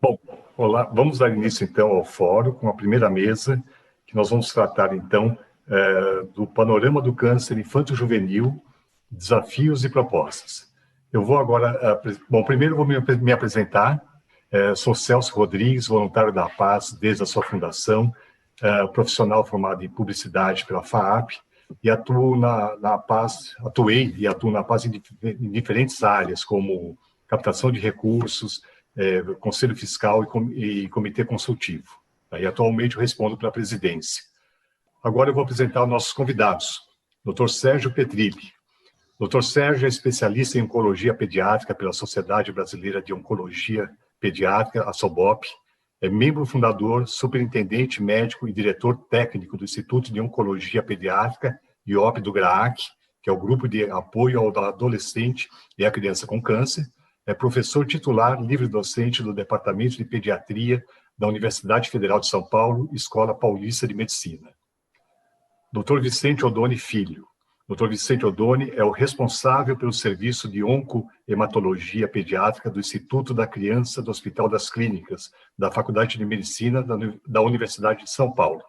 Bom, olá, vamos dar início então ao fórum com a primeira mesa, que nós vamos tratar então do panorama do câncer infanto-juvenil, desafios e propostas. Eu vou agora, bom, primeiro vou me apresentar. Sou Celso Rodrigues, voluntário da Paz desde a sua fundação, profissional formado em publicidade pela FAAP, e atuo na Paz, atuei e atuo na Paz em diferentes áreas, como captação de recursos, Conselho Fiscal e Comitê Consultivo. E atualmente eu respondo pela presidência. Agora eu vou apresentar os nossos convidados. Dr. Sérgio Petrilli. Dr. Sérgio é especialista em Oncologia Pediátrica pela Sociedade Brasileira de Oncologia Pediátrica, a SOBOP. É membro fundador, superintendente médico e diretor técnico do Instituto de Oncologia Pediátrica, IOP do GRAAC, que é o Grupo de Apoio ao Adolescente e à Criança com Câncer. É professor titular livre-docente do Departamento de Pediatria da Universidade Federal de São Paulo, Escola Paulista de Medicina. Dr. Vicente Odoni Filho. Dr. Vicente Odoni é o responsável pelo serviço de oncohematologia pediátrica do Instituto da Criança do Hospital das Clínicas, da Faculdade de Medicina da Universidade de São Paulo.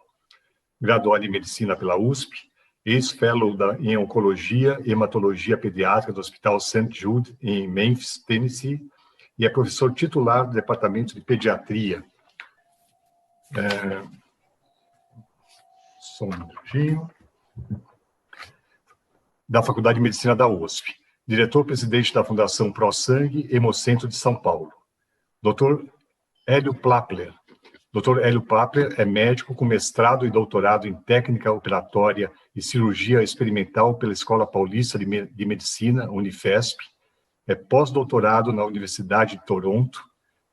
Graduado em Medicina pela USP, ex-fellow em Oncologia e Hematologia Pediátrica do Hospital St. Jude, em Memphis, Tennessee, e é professor titular do Departamento de Pediatria. Só um minutinho. Da Faculdade de Medicina da USP. Diretor-presidente da Fundação ProSangue Hemocentro de São Paulo. Dr. Hélio Plappler. Dr. Hélio Plappler é médico com mestrado e doutorado em técnica operatória e cirurgia experimental pela Escola Paulista de Medicina, Unifesp. É pós-doutorado na Universidade de Toronto.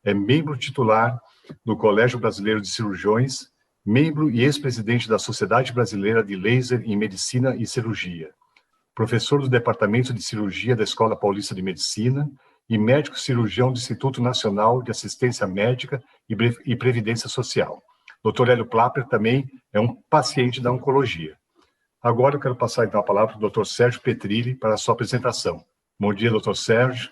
É membro titular do Colégio Brasileiro de Cirurgiões, membro e ex-presidente da Sociedade Brasileira de Laser em Medicina e Cirurgia. Professor do Departamento de Cirurgia da Escola Paulista de Medicina e médico cirurgião do Instituto Nacional de Assistência Médica e Previdência Social. Dr. Hélio Plappler também é um paciente da oncologia. Agora eu quero passar então a palavra para o Dr. Sérgio Petrilli para a sua apresentação. Bom dia, Dr. Sérgio.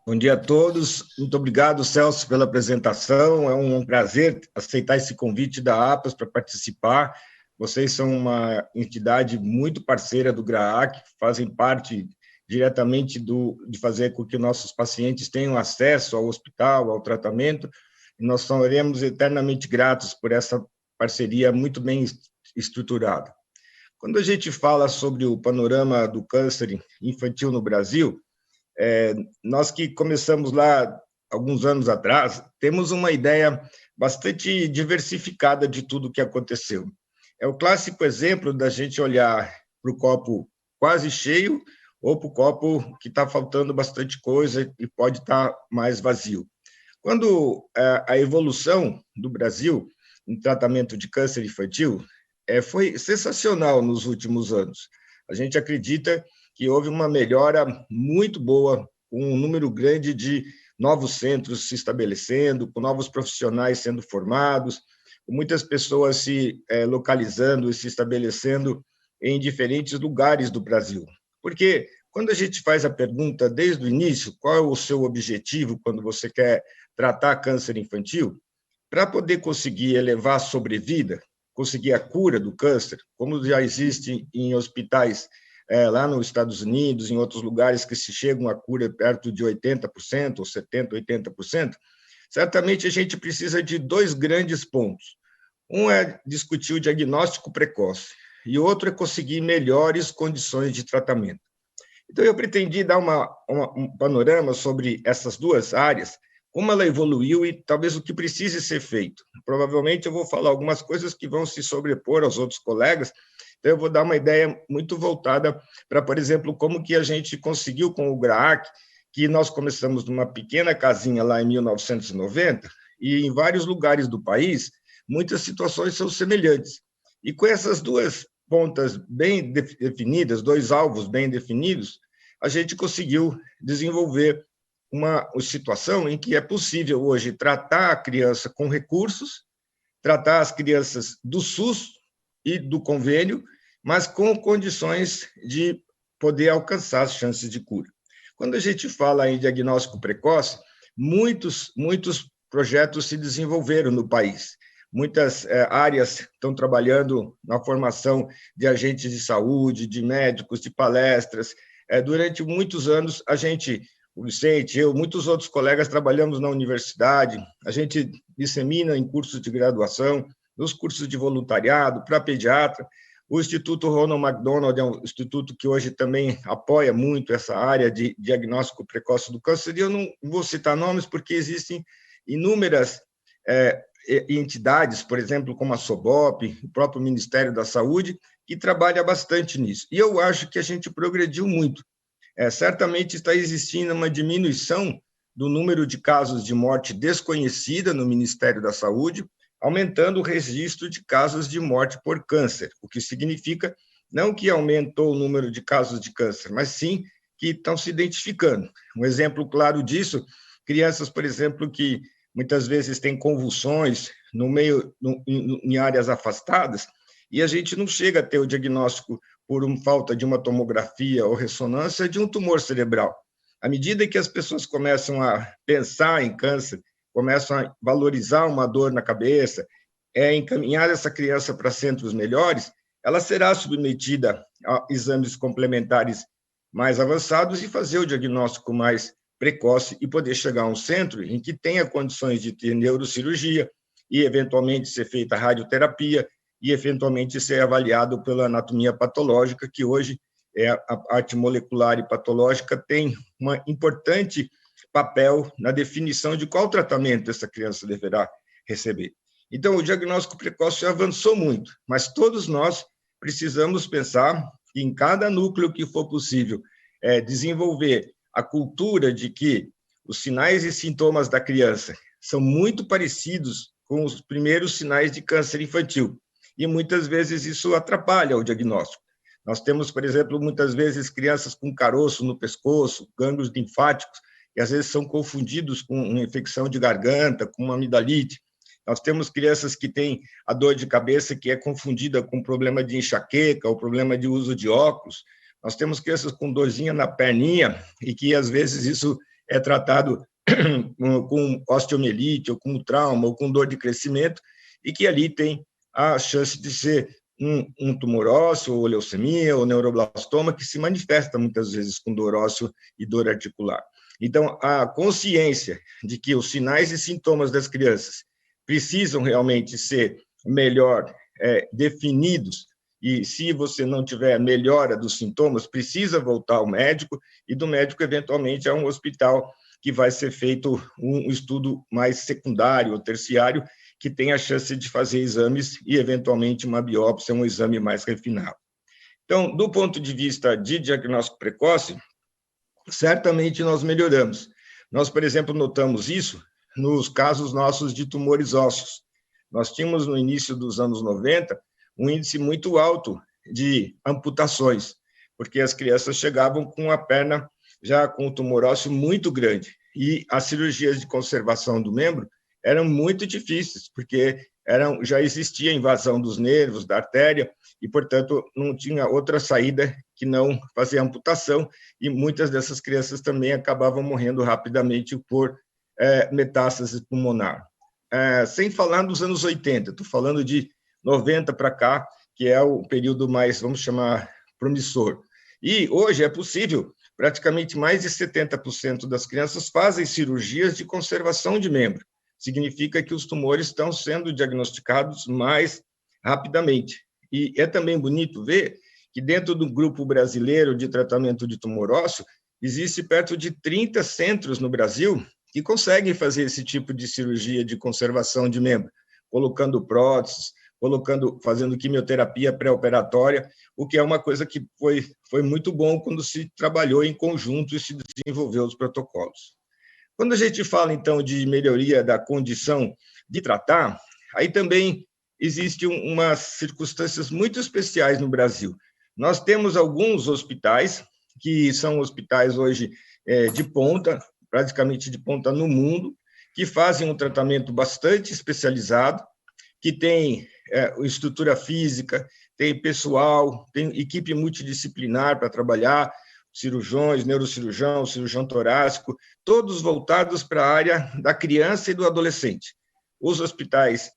Bom dia a todos. Muito obrigado, Celso, pela apresentação. É um prazer aceitar esse convite da APAS para participar. Vocês são uma entidade muito parceira do GRAAC, fazem parte diretamente de fazer com que nossos pacientes tenham acesso ao hospital, ao tratamento, e nós seremos eternamente gratos por essa parceria muito bem estruturada. Quando a gente fala sobre o panorama do câncer infantil no Brasil, nós que começamos lá alguns anos atrás, temos uma ideia bastante diversificada de tudo o que aconteceu. É o clássico exemplo da gente olhar para o copo quase cheio ou para o copo que está faltando bastante coisa e pode estar mais vazio. Quando a evolução do Brasil em tratamento de câncer infantil foi sensacional nos últimos anos. A gente acredita que houve uma melhora muito boa, com um número grande de novos centros se estabelecendo, com novos profissionais sendo formados, com muitas pessoas se localizando e se estabelecendo em diferentes lugares do Brasil. Porque quando a gente faz a pergunta desde o início, qual é o seu objetivo quando você quer tratar câncer infantil, para poder conseguir elevar a sobrevida, conseguir a cura do câncer, como já existe em hospitais lá nos Estados Unidos, em outros lugares que se chegam a cura perto de 80%, ou 70%, 80%, certamente a gente precisa de dois grandes pontos. Um é discutir o diagnóstico precoce, e outro é conseguir melhores condições de tratamento. Então, eu pretendi dar um panorama sobre essas duas áreas, como ela evoluiu e talvez o que precise ser feito. Provavelmente eu vou falar algumas coisas que vão se sobrepor aos outros colegas, então eu vou dar uma ideia muito voltada para, por exemplo, como que a gente conseguiu com o GRAAC, que nós começamos numa pequena casinha lá em 1990, e em vários lugares do país, muitas situações são semelhantes. E com essas duas pontas bem definidas, dois alvos bem definidos, a gente conseguiu desenvolver uma situação em que é possível hoje tratar a criança com recursos, tratar as crianças do SUS e do convênio, mas com condições de poder alcançar as chances de cura. Quando a gente fala em diagnóstico precoce, muitos projetos se desenvolveram no país. Muitas áreas estão trabalhando na formação de agentes de saúde, de médicos, de palestras. Durante muitos anos, a gente, o Vicente, eu, muitos outros colegas trabalhamos na universidade, a gente dissemina em cursos de graduação, nos cursos de voluntariado, para pediatra. O Instituto Ronald McDonald é um instituto que hoje também apoia muito essa área de diagnóstico precoce do câncer, e eu não vou citar nomes porque existem inúmeras entidades, por exemplo, como a SOBOP, o próprio Ministério da Saúde, que trabalha bastante nisso. E eu acho que a gente progrediu muito. Certamente está existindo uma diminuição do número de casos de morte desconhecida no Ministério da Saúde, aumentando o registro de casos de morte por câncer, o que significa não que aumentou o número de casos de câncer, mas sim que estão se identificando. Um exemplo claro disso, crianças, por exemplo, que muitas vezes têm convulsões em áreas afastadas, e a gente não chega a ter o diagnóstico por falta de uma tomografia ou ressonância de um tumor cerebral. À medida que as pessoas começam a pensar em câncer, começam a valorizar uma dor na cabeça, encaminhar essa criança para centros melhores, ela será submetida a exames complementares mais avançados e fazer o diagnóstico mais precoce e poder chegar a um centro em que tenha condições de ter neurocirurgia e, eventualmente, ser feita radioterapia e, eventualmente, ser avaliado pela anatomia patológica, que hoje a parte molecular e patológica tem um importante papel na definição de qual tratamento essa criança deverá receber. Então, o diagnóstico precoce avançou muito, mas todos nós precisamos pensar que em cada núcleo que for possível desenvolver a cultura de que os sinais e sintomas da criança são muito parecidos com os primeiros sinais de câncer infantil, e muitas vezes isso atrapalha o diagnóstico. Nós temos, por exemplo, muitas vezes crianças com caroço no pescoço, gânglios linfáticos, que às vezes são confundidos com uma infecção de garganta, com uma amidalite. Nós temos crianças que têm a dor de cabeça que é confundida com problema de enxaqueca ou problema de uso de óculos. Nós temos crianças com dorzinha na perninha e que, às vezes, isso é tratado com osteomielite, ou com trauma, ou com dor de crescimento, e que ali tem a chance de ser um tumor ósseo, ou leucemia, ou neuroblastoma, que se manifesta muitas vezes com dor óssea e dor articular. Então, a consciência de que os sinais e sintomas das crianças precisam realmente ser melhor definidos, e se você não tiver melhora dos sintomas, precisa voltar ao médico, e do médico, eventualmente, a um hospital que vai ser feito um estudo mais secundário ou terciário, que tem a chance de fazer exames e, eventualmente, uma biópsia, um exame mais refinado. Então, do ponto de vista de diagnóstico precoce, certamente nós melhoramos. Nós, por exemplo, notamos isso nos casos nossos de tumores ósseos. Nós tínhamos, no início dos anos 90, um índice muito alto de amputações, porque as crianças chegavam com a perna já com o tumor ósseo muito grande, e as cirurgias de conservação do membro eram muito difíceis, porque já existia invasão dos nervos, da artéria, e, portanto, não tinha outra saída que não fazer amputação, e muitas dessas crianças também acabavam morrendo rapidamente por metástase pulmonar. Sem falar nos anos 80, estou falando de 90 para cá, que é o período mais, vamos chamar, promissor. E hoje é possível, praticamente mais de 70% das crianças fazem cirurgias de conservação de membro. Significa que os tumores estão sendo diagnosticados mais rapidamente. E é também bonito ver que dentro do grupo brasileiro de tratamento de tumor ósseo, existe perto de 30 centros no Brasil que conseguem fazer esse tipo de cirurgia de conservação de membro, colocando próteses, fazendo quimioterapia pré-operatória, o que é uma coisa que foi muito bom quando se trabalhou em conjunto e se desenvolveu os protocolos. Quando a gente fala, então, de melhoria da condição de tratar, aí também existem umas circunstâncias muito especiais no Brasil. Nós temos alguns hospitais, que são hospitais hoje de ponta, praticamente de ponta no mundo, que fazem um tratamento bastante especializado, que tem estrutura física, tem pessoal, tem equipe multidisciplinar para trabalhar, cirurgiões, neurocirurgião, cirurgião torácico, todos voltados para a área da criança e do adolescente. Os hospitais,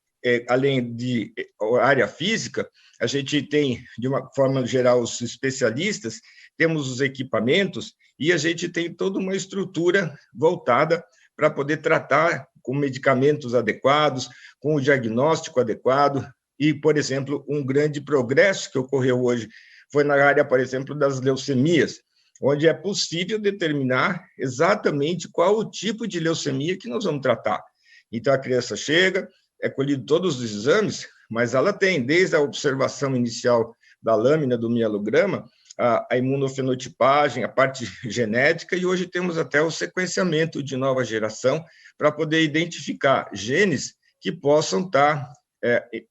além de área física, a gente tem, de uma forma geral, os especialistas, temos os equipamentos e a gente tem toda uma estrutura voltada para poder tratar com medicamentos adequados, com o diagnóstico adequado. E, por exemplo, um grande progresso que ocorreu hoje foi na área, por exemplo, das leucemias, onde é possível determinar exatamente qual o tipo de leucemia que nós vamos tratar. Então, a criança chega, é colhido todos os exames, mas ela tem, desde a observação inicial da lâmina do mielograma, a imunofenotipagem, a parte genética, e hoje temos até o sequenciamento de nova geração para poder identificar genes que possam estar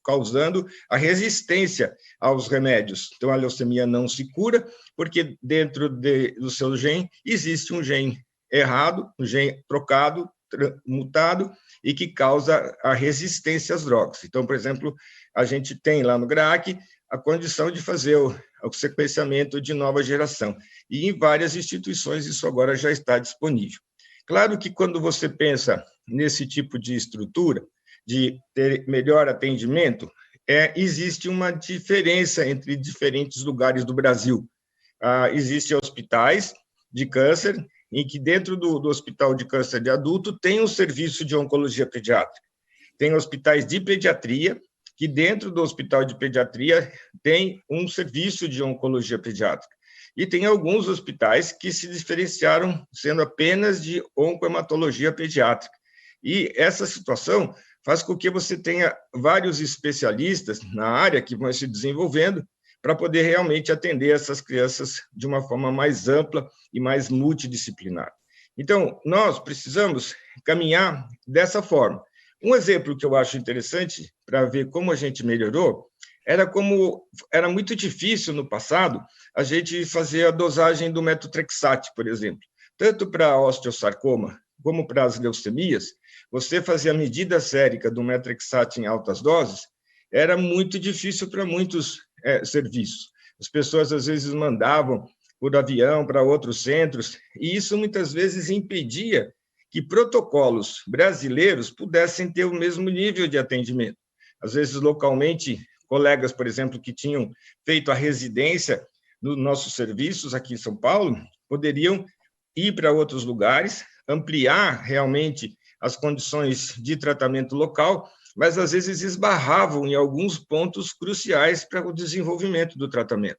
causando a resistência aos remédios. Então, a leucemia não se cura, porque dentro do seu gene existe um gene errado, um gene trocado, mutado, e que causa a resistência às drogas. Então, por exemplo, a gente tem lá no GRAAC a condição de fazer o sequenciamento de nova geração. E em várias instituições isso agora já está disponível. Claro que quando você pensa nesse tipo de estrutura, de ter melhor atendimento, existe uma diferença entre diferentes lugares do Brasil. Existem hospitais de câncer, em que dentro do hospital de câncer de adulto tem um serviço de oncologia pediátrica. Tem hospitais de pediatria, que dentro do hospital de pediatria tem um serviço de oncologia pediátrica. E tem alguns hospitais que se diferenciaram sendo apenas de oncohematologia pediátrica. E essa situação faz com que você tenha vários especialistas na área que vão se desenvolvendo para poder realmente atender essas crianças de uma forma mais ampla e mais multidisciplinar. Então, nós precisamos caminhar dessa forma. Um exemplo que eu acho interessante para ver como a gente melhorou era muito difícil no passado a gente fazer a dosagem do metotrexate, por exemplo, tanto para osteosarcoma como para as leucemias. Você fazer a medida sérica do metotrexate em altas doses era muito difícil para muitos serviços. As pessoas, às vezes, mandavam por avião para outros centros, e isso muitas vezes impedia que protocolos brasileiros pudessem ter o mesmo nível de atendimento. Às vezes, localmente, colegas, por exemplo, que tinham feito a residência nos nossos serviços aqui em São Paulo, poderiam ir para outros lugares, ampliar realmente as condições de tratamento local, mas às vezes esbarravam em alguns pontos cruciais para o desenvolvimento do tratamento.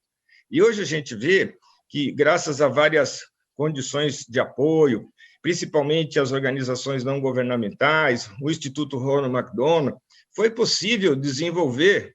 E hoje a gente vê que, graças a várias condições de apoio, principalmente as organizações não governamentais, o Instituto Ronald McDonald, foi possível desenvolver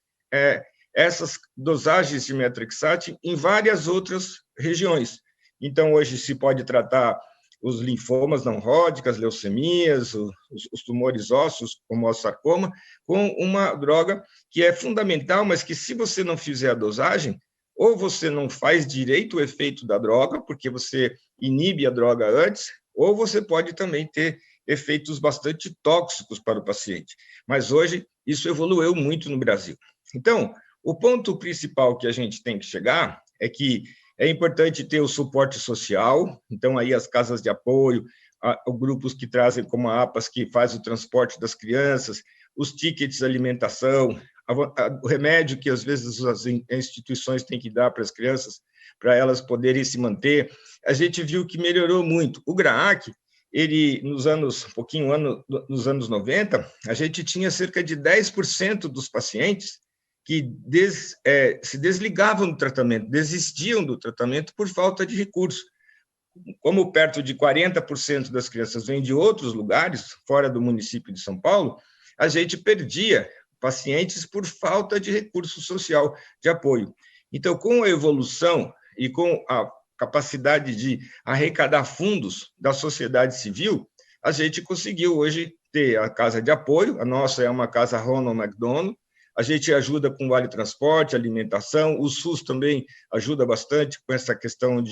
essas dosagens de metotrexate em várias outras regiões. Então, hoje se pode tratar os linfomas não Hodgkin, as leucemias, os tumores ósseos, como o sarcoma, com uma droga que é fundamental, mas que, se você não fizer a dosagem, ou você não faz direito o efeito da droga, porque você inibe a droga antes, ou você pode também ter efeitos bastante tóxicos para o paciente. Mas hoje isso evoluiu muito no Brasil. Então, o ponto principal que a gente tem que chegar é que é importante ter o suporte social, então aí as casas de apoio, grupos que trazem como a APAS, que faz o transporte das crianças, os tickets de alimentação, o remédio que às vezes as instituições têm que dar para as crianças, para elas poderem se manter. A gente viu que melhorou muito. O GRAAC, ele, nos anos 90, a gente tinha cerca de 10% dos pacientes que se desligavam do tratamento, desistiam do tratamento por falta de recurso. Como perto de 40% das crianças vêm de outros lugares, fora do município de São Paulo, a gente perdia pacientes por falta de recurso social de apoio. Então, com a evolução e com a capacidade de arrecadar fundos da sociedade civil, a gente conseguiu hoje ter a casa de apoio. A nossa é uma casa Ronald McDonald. A gente ajuda com vale transporte, alimentação. O SUS também ajuda bastante com essa questão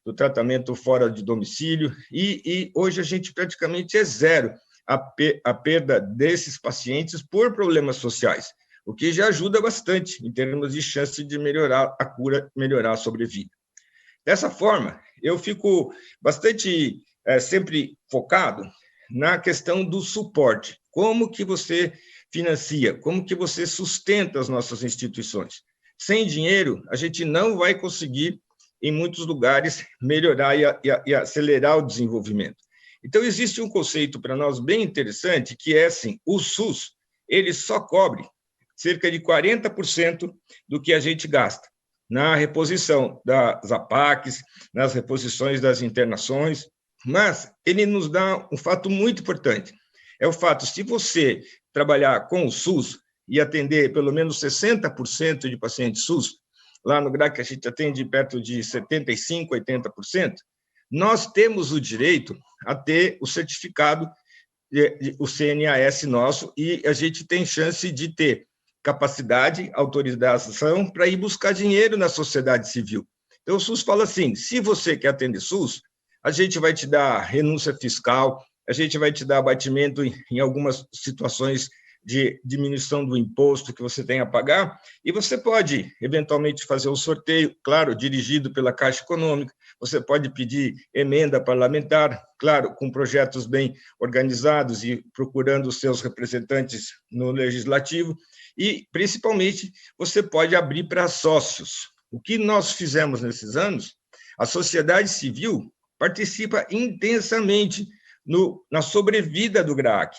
do tratamento fora de domicílio. E hoje a gente praticamente é zero a perda desses pacientes por problemas sociais, o que já ajuda bastante em termos de chance de melhorar a cura, melhorar a sobrevida. Dessa forma, eu fico bastante sempre focado na questão do suporte. Como que você financia, como que você sustenta as nossas instituições? Sem dinheiro, a gente não vai conseguir, em muitos lugares, melhorar e acelerar o desenvolvimento. Então, existe um conceito para nós bem interessante, que é assim, o SUS, ele só cobre cerca de 40% do que a gente gasta na reposição das APACs, nas reposições das internações, mas ele nos dá um fato muito importante, é o fato, se você trabalhar com o SUS e atender pelo menos 60% de pacientes SUS, lá no GRAAC a gente atende perto de 75%, 80%, nós temos o direito a ter o certificado, o CNAS nosso, e a gente tem chance de ter capacidade, autorização para ir buscar dinheiro na sociedade civil. Então, o SUS fala assim, se você quer atender SUS, a gente vai te dar renúncia fiscal, a gente vai te dar abatimento em algumas situações de diminuição do imposto que você tem a pagar, e você pode, eventualmente, fazer um sorteio, claro, dirigido pela Caixa Econômica, você pode pedir emenda parlamentar, claro, com projetos bem organizados e procurando os seus representantes no Legislativo, e, principalmente, você pode abrir para sócios. O que nós fizemos nesses anos, a sociedade civil participa intensamente na sobrevida do GRAAC.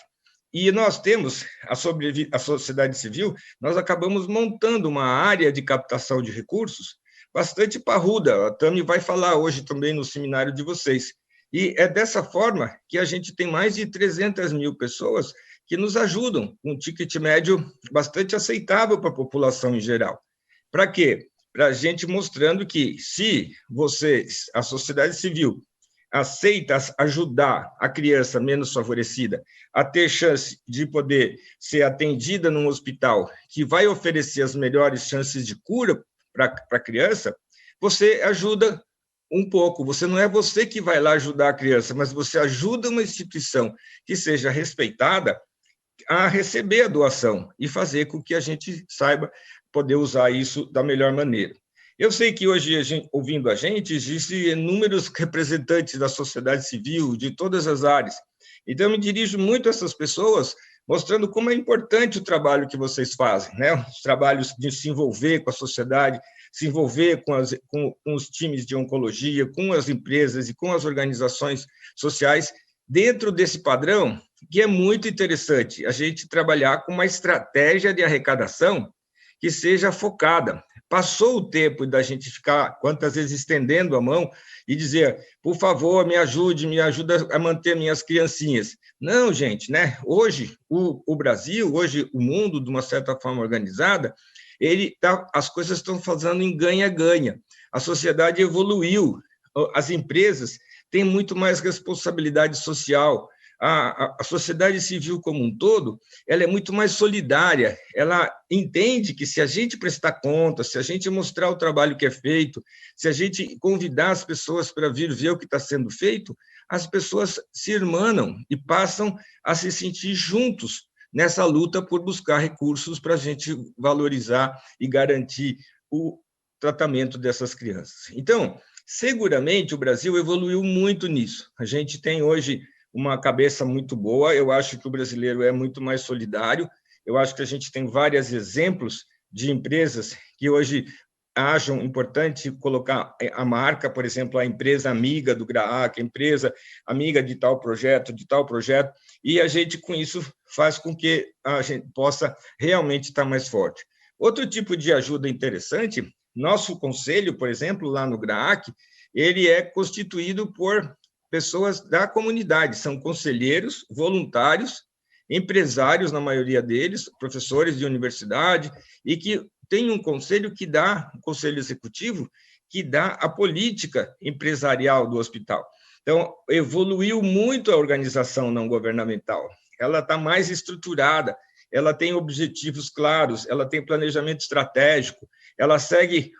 E nós temos a sociedade civil, nós acabamos montando uma área de captação de recursos bastante parruda. A Tami vai falar hoje também no seminário de vocês. E é dessa forma que a gente tem mais de 300 mil pessoas que nos ajudam, com um ticket médio bastante aceitável para a população em geral. Para quê? Para a gente mostrando que, se vocês, a sociedade civil, aceita ajudar a criança menos favorecida a ter chance de poder ser atendida num hospital que vai oferecer as melhores chances de cura para a criança, você ajuda um pouco. Você não é você que vai lá ajudar a criança, mas você ajuda uma instituição que seja respeitada a receber a doação e fazer com que a gente saiba poder usar isso da melhor maneira. Eu sei que hoje, ouvindo a gente, existem inúmeros representantes da sociedade civil, de todas as áreas. Então, eu me dirijo muito a essas pessoas, mostrando como é importante o trabalho que vocês fazem, né? Os trabalhos de se envolver com a sociedade, se envolver com os times de oncologia, com as empresas e com as organizações sociais, dentro desse padrão, que é muito interessante, a gente trabalhar com uma estratégia de arrecadação que seja focada. Passou o tempo da gente ficar, quantas vezes, estendendo a mão e dizer, por favor, me ajuda a manter minhas criancinhas. Não, gente, né? Hoje, o Brasil, hoje, o mundo, de uma certa forma organizada, as coisas estão fazendo em ganha-ganha. A sociedade evoluiu, as empresas têm muito mais responsabilidade social. A sociedade civil como um todo, ela é muito mais solidária, ela entende que, se a gente prestar conta, se a gente mostrar o trabalho que é feito, se a gente convidar as pessoas para vir ver o que está sendo feito, as pessoas se irmanam e passam a se sentir juntos nessa luta por buscar recursos para a gente valorizar e garantir o tratamento dessas crianças. Então, seguramente o Brasil evoluiu muito nisso. A gente tem hoje uma cabeça muito boa, eu acho que o brasileiro é muito mais solidário, eu acho que a gente tem vários exemplos de empresas que hoje acham importante colocar a marca, por exemplo, a empresa amiga do GRAAC, a empresa amiga de tal projeto, e a gente, com isso, faz com que a gente possa realmente estar mais forte. Outro tipo de ajuda interessante, nosso conselho, por exemplo, lá no GRAAC, ele é constituído por pessoas da comunidade, são conselheiros, voluntários, empresários, na maioria deles, professores de universidade, e que tem um conselho um conselho executivo, que dá a política empresarial do hospital. Então, evoluiu muito a organização não governamental, ela está mais estruturada, ela tem objetivos claros, ela tem planejamento estratégico, ela segue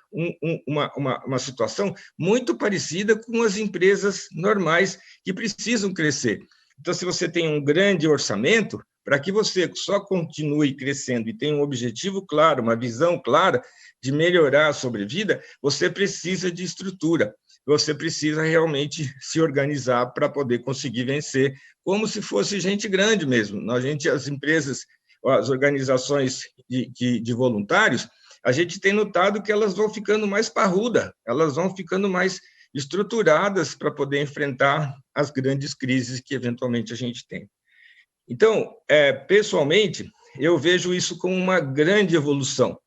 uma situação muito parecida com as empresas normais que precisam crescer. Então, se você tem um grande orçamento, para que você só continue crescendo e tenha um objetivo claro, uma visão clara de melhorar a sobrevida, você precisa de estrutura. você precisa realmente se organizar para poder conseguir vencer, como se fosse gente grande mesmo. As empresas, as organizações de voluntários, a gente tem notado que elas vão ficando mais parrudas, elas vão ficando mais estruturadas para poder enfrentar as grandes crises que eventualmente a gente tem. Então, pessoalmente, eu vejo isso como uma grande evolução.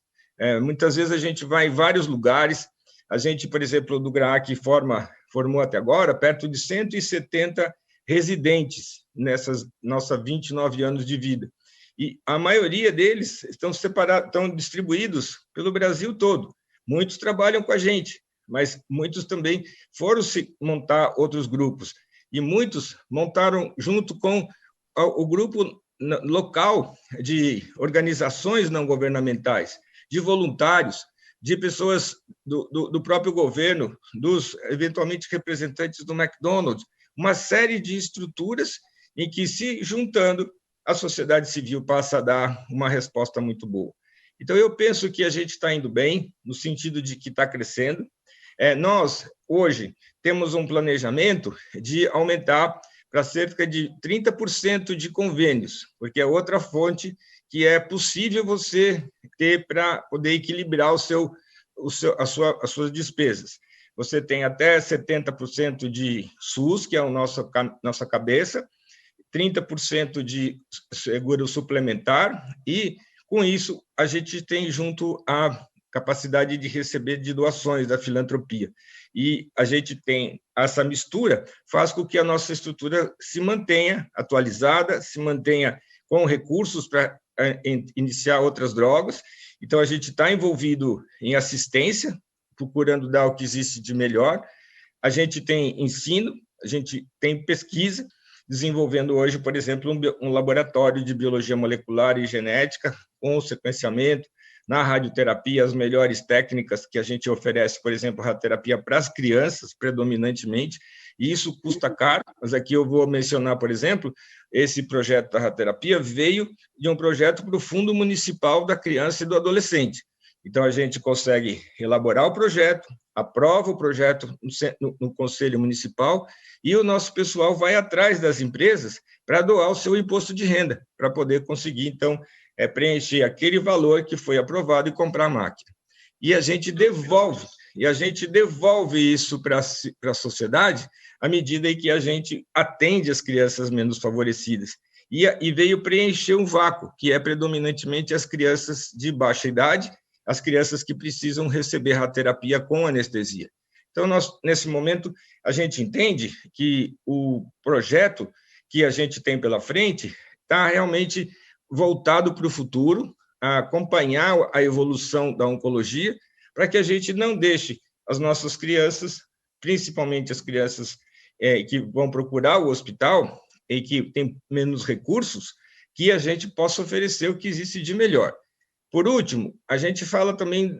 Muitas vezes a gente vai em vários lugares, a gente, por exemplo, do GRAAC formou até agora perto de 170 residentes nessas nossos 29 anos de vida. E a maioria deles estão separados, estão distribuídos pelo Brasil todo. Muitos trabalham com a gente, mas muitos também foram se montar outros grupos. E muitos montaram junto com o grupo local de organizações não governamentais, de voluntários, de pessoas do próprio governo, dos eventualmente representantes do McDonald's, uma série de estruturas em que, se juntando, a sociedade civil passa a dar uma resposta muito boa. Então, eu penso que a gente está indo bem, no sentido de que está crescendo. Nós, hoje, temos um planejamento de aumentar para cerca de 30% de convênios, porque é outra fonte que é possível você ter para poder equilibrar as suas despesas. Você tem até 70% de SUS, que é a nossa cabeça, 30% de seguro suplementar, e, com isso, a gente tem junto a capacidade de receber de doações da filantropia. E a gente tem essa mistura, faz com que a nossa estrutura se mantenha atualizada, se mantenha com recursos para iniciar outras drogas. Então, a gente está envolvido em assistência, procurando dar o que existe de melhor. A gente tem ensino, a gente tem pesquisa, desenvolvendo hoje, por exemplo, um laboratório de biologia molecular e genética, com sequenciamento, na radioterapia, as melhores técnicas que a gente oferece, por exemplo, radioterapia para as crianças, predominantemente, e isso custa caro, mas aqui eu vou mencionar, por exemplo, esse projeto da radioterapia veio de um projeto para o Fundo Municipal da Criança e do Adolescente. Então, a gente consegue elaborar o projeto, aprova o projeto no Conselho Municipal, e o nosso pessoal vai atrás das empresas para doar o seu imposto de renda, para poder conseguir, então, preencher aquele valor que foi aprovado e comprar a máquina. E a gente devolve isso para a sociedade à medida em que a gente atende as crianças menos favorecidas. E veio preencher um vácuo, que é predominantemente as crianças de baixa idade, as crianças que precisam receber radioterapia com anestesia. Então, nesse momento, a gente entende que o projeto que a gente tem pela frente está realmente voltado para o futuro, a acompanhar a evolução da oncologia, para que a gente não deixe as nossas crianças, principalmente as crianças que vão procurar o hospital e que têm menos recursos, que a gente possa oferecer o que existe de melhor. Por último, a gente fala também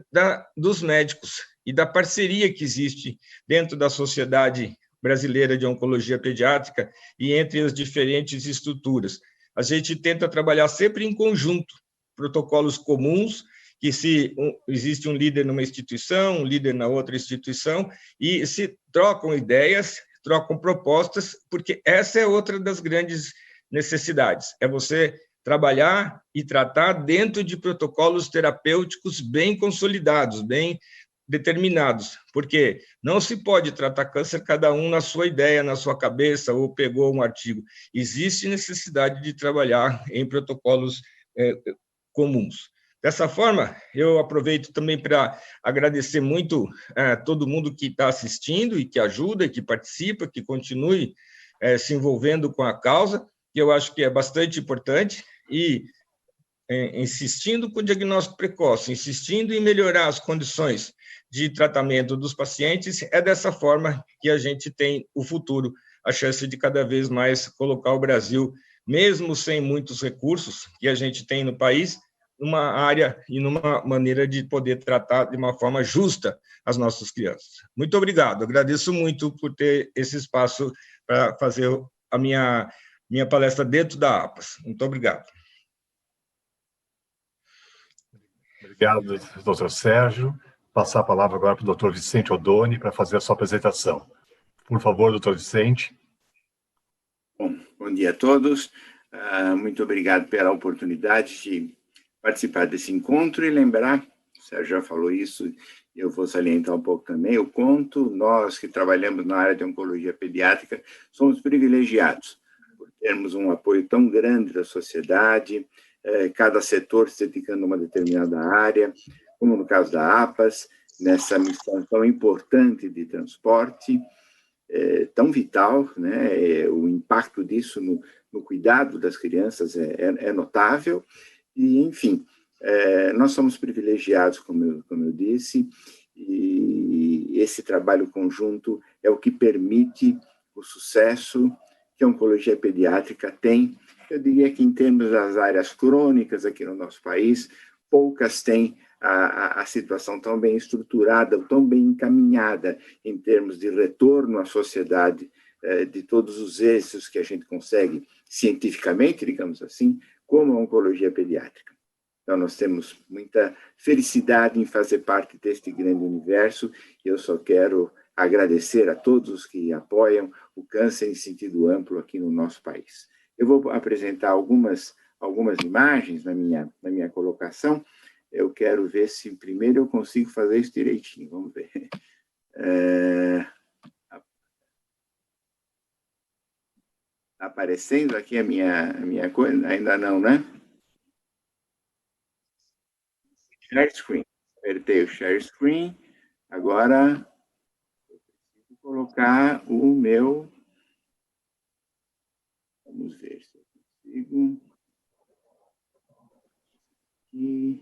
dos médicos e da parceria que existe dentro da Sociedade Brasileira de Oncologia Pediátrica e entre as diferentes estruturas. A gente tenta trabalhar sempre em conjunto, protocolos comuns, que se existe um líder numa instituição, um líder na outra instituição, e se trocam ideias, trocam propostas, porque essa é outra das grandes necessidades, é você trabalhar e tratar dentro de protocolos terapêuticos bem consolidados, bem determinados, porque não se pode tratar câncer cada um na sua ideia, na sua cabeça, ou pegou um artigo. Existe necessidade de trabalhar em protocolos comuns. Dessa forma, eu aproveito também para agradecer muito todo mundo que está assistindo e que ajuda, que participa, que continue se envolvendo com a causa, que eu acho que é bastante importante, e insistindo com o diagnóstico precoce, insistindo em melhorar as condições de tratamento dos pacientes, é dessa forma que a gente tem o futuro, a chance de cada vez mais colocar o Brasil, mesmo sem muitos recursos que a gente tem no país, numa área e numa maneira de poder tratar de uma forma justa as nossas crianças. Muito obrigado, agradeço muito por ter esse espaço para fazer a minha palestra dentro da APAS. Muito obrigado. Obrigado, doutor Sérgio. passar a palavra agora para o Dr. Vicente Odoni para fazer a sua apresentação. Por favor, Dr. Vicente. Bom dia a todos. Muito obrigado pela oportunidade de participar desse encontro e lembrar, o Sérgio já falou isso, e eu vou salientar um pouco também, o quanto nós que trabalhamos na área de oncologia pediátrica somos privilegiados por termos um apoio tão grande da sociedade, cada setor se dedicando a uma determinada área, como no caso da APAS, nessa missão tão importante de transporte, tão vital, né? O impacto disso no cuidado das crianças é notável, e, enfim, nós somos privilegiados, como eu disse, e esse trabalho conjunto é o que permite o sucesso que a oncologia pediátrica tem. Eu diria que, em termos das áreas crônicas aqui no nosso país, poucas têm a situação tão bem estruturada, tão bem encaminhada em termos de retorno à sociedade, de todos os êxitos que a gente consegue cientificamente, digamos assim, como a oncologia pediátrica. Então, nós temos muita felicidade em fazer parte deste grande universo, e eu só quero agradecer a todos que apoiam o câncer em sentido amplo aqui no nosso país. Eu vou apresentar algumas imagens na minha colocação. Eu quero ver se primeiro eu consigo fazer isso direitinho. Vamos ver. Está aparecendo aqui a minha coisa? Ainda não, né? Share screen. Apertei o share screen. Agora, eu preciso colocar o meu... Vamos ver se eu consigo. Aqui.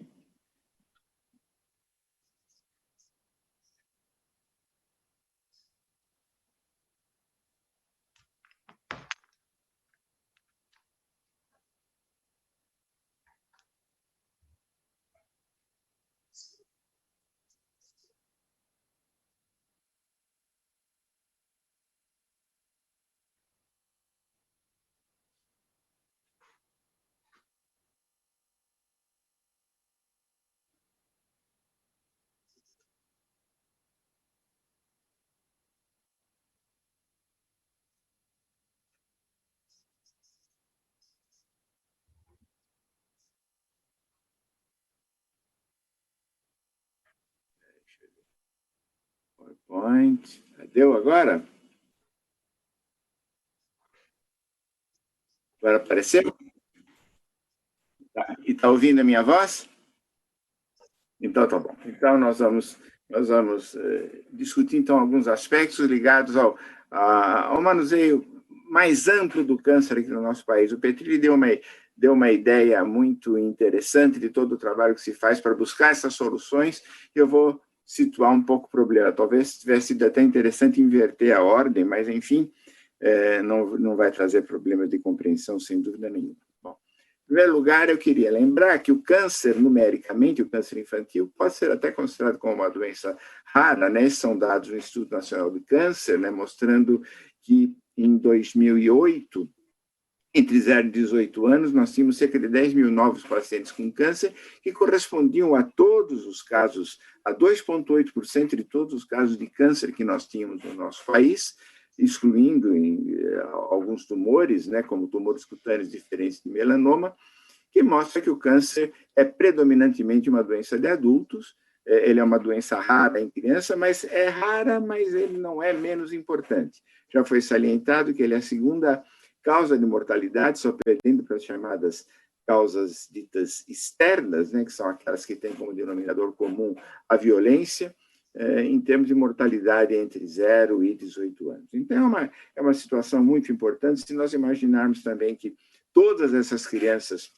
PowerPoint. Deu agora? Agora apareceu? Tá. E está ouvindo a minha voz? Então, tá bom. Então, nós vamos discutir, então, alguns aspectos ligados ao manuseio mais amplo do câncer aqui no nosso país. O Petrilli deu uma ideia muito interessante de todo o trabalho que se faz para buscar essas soluções. Eu vou situar um pouco o problema. Talvez tivesse sido até interessante inverter a ordem, mas, enfim, não vai trazer problemas de compreensão, sem dúvida nenhuma. Em primeiro lugar, eu queria lembrar que o câncer, numericamente, o câncer infantil, pode ser até considerado como uma doença rara, né? Esses são dados do Instituto Nacional do Câncer, né? Mostrando que em 2008, entre 0 e 18 anos, nós tínhamos cerca de 10 mil novos pacientes com câncer, que correspondiam a todos os casos, a 2,8% de todos os casos de câncer que nós tínhamos no nosso país, excluindo alguns tumores, né, como tumores cutâneos diferentes de melanoma, que mostra que o câncer é predominantemente uma doença de adultos. Ele é uma doença rara em criança, mas é rara, mas ele não é menos importante. Já foi salientado que ele é a segunda causa de mortalidade, só perdendo para as chamadas causas ditas externas, né, que são aquelas que têm como denominador comum a violência, em termos de mortalidade entre 0 e 18 anos. Então, é uma situação muito importante se nós imaginarmos também que todas essas crianças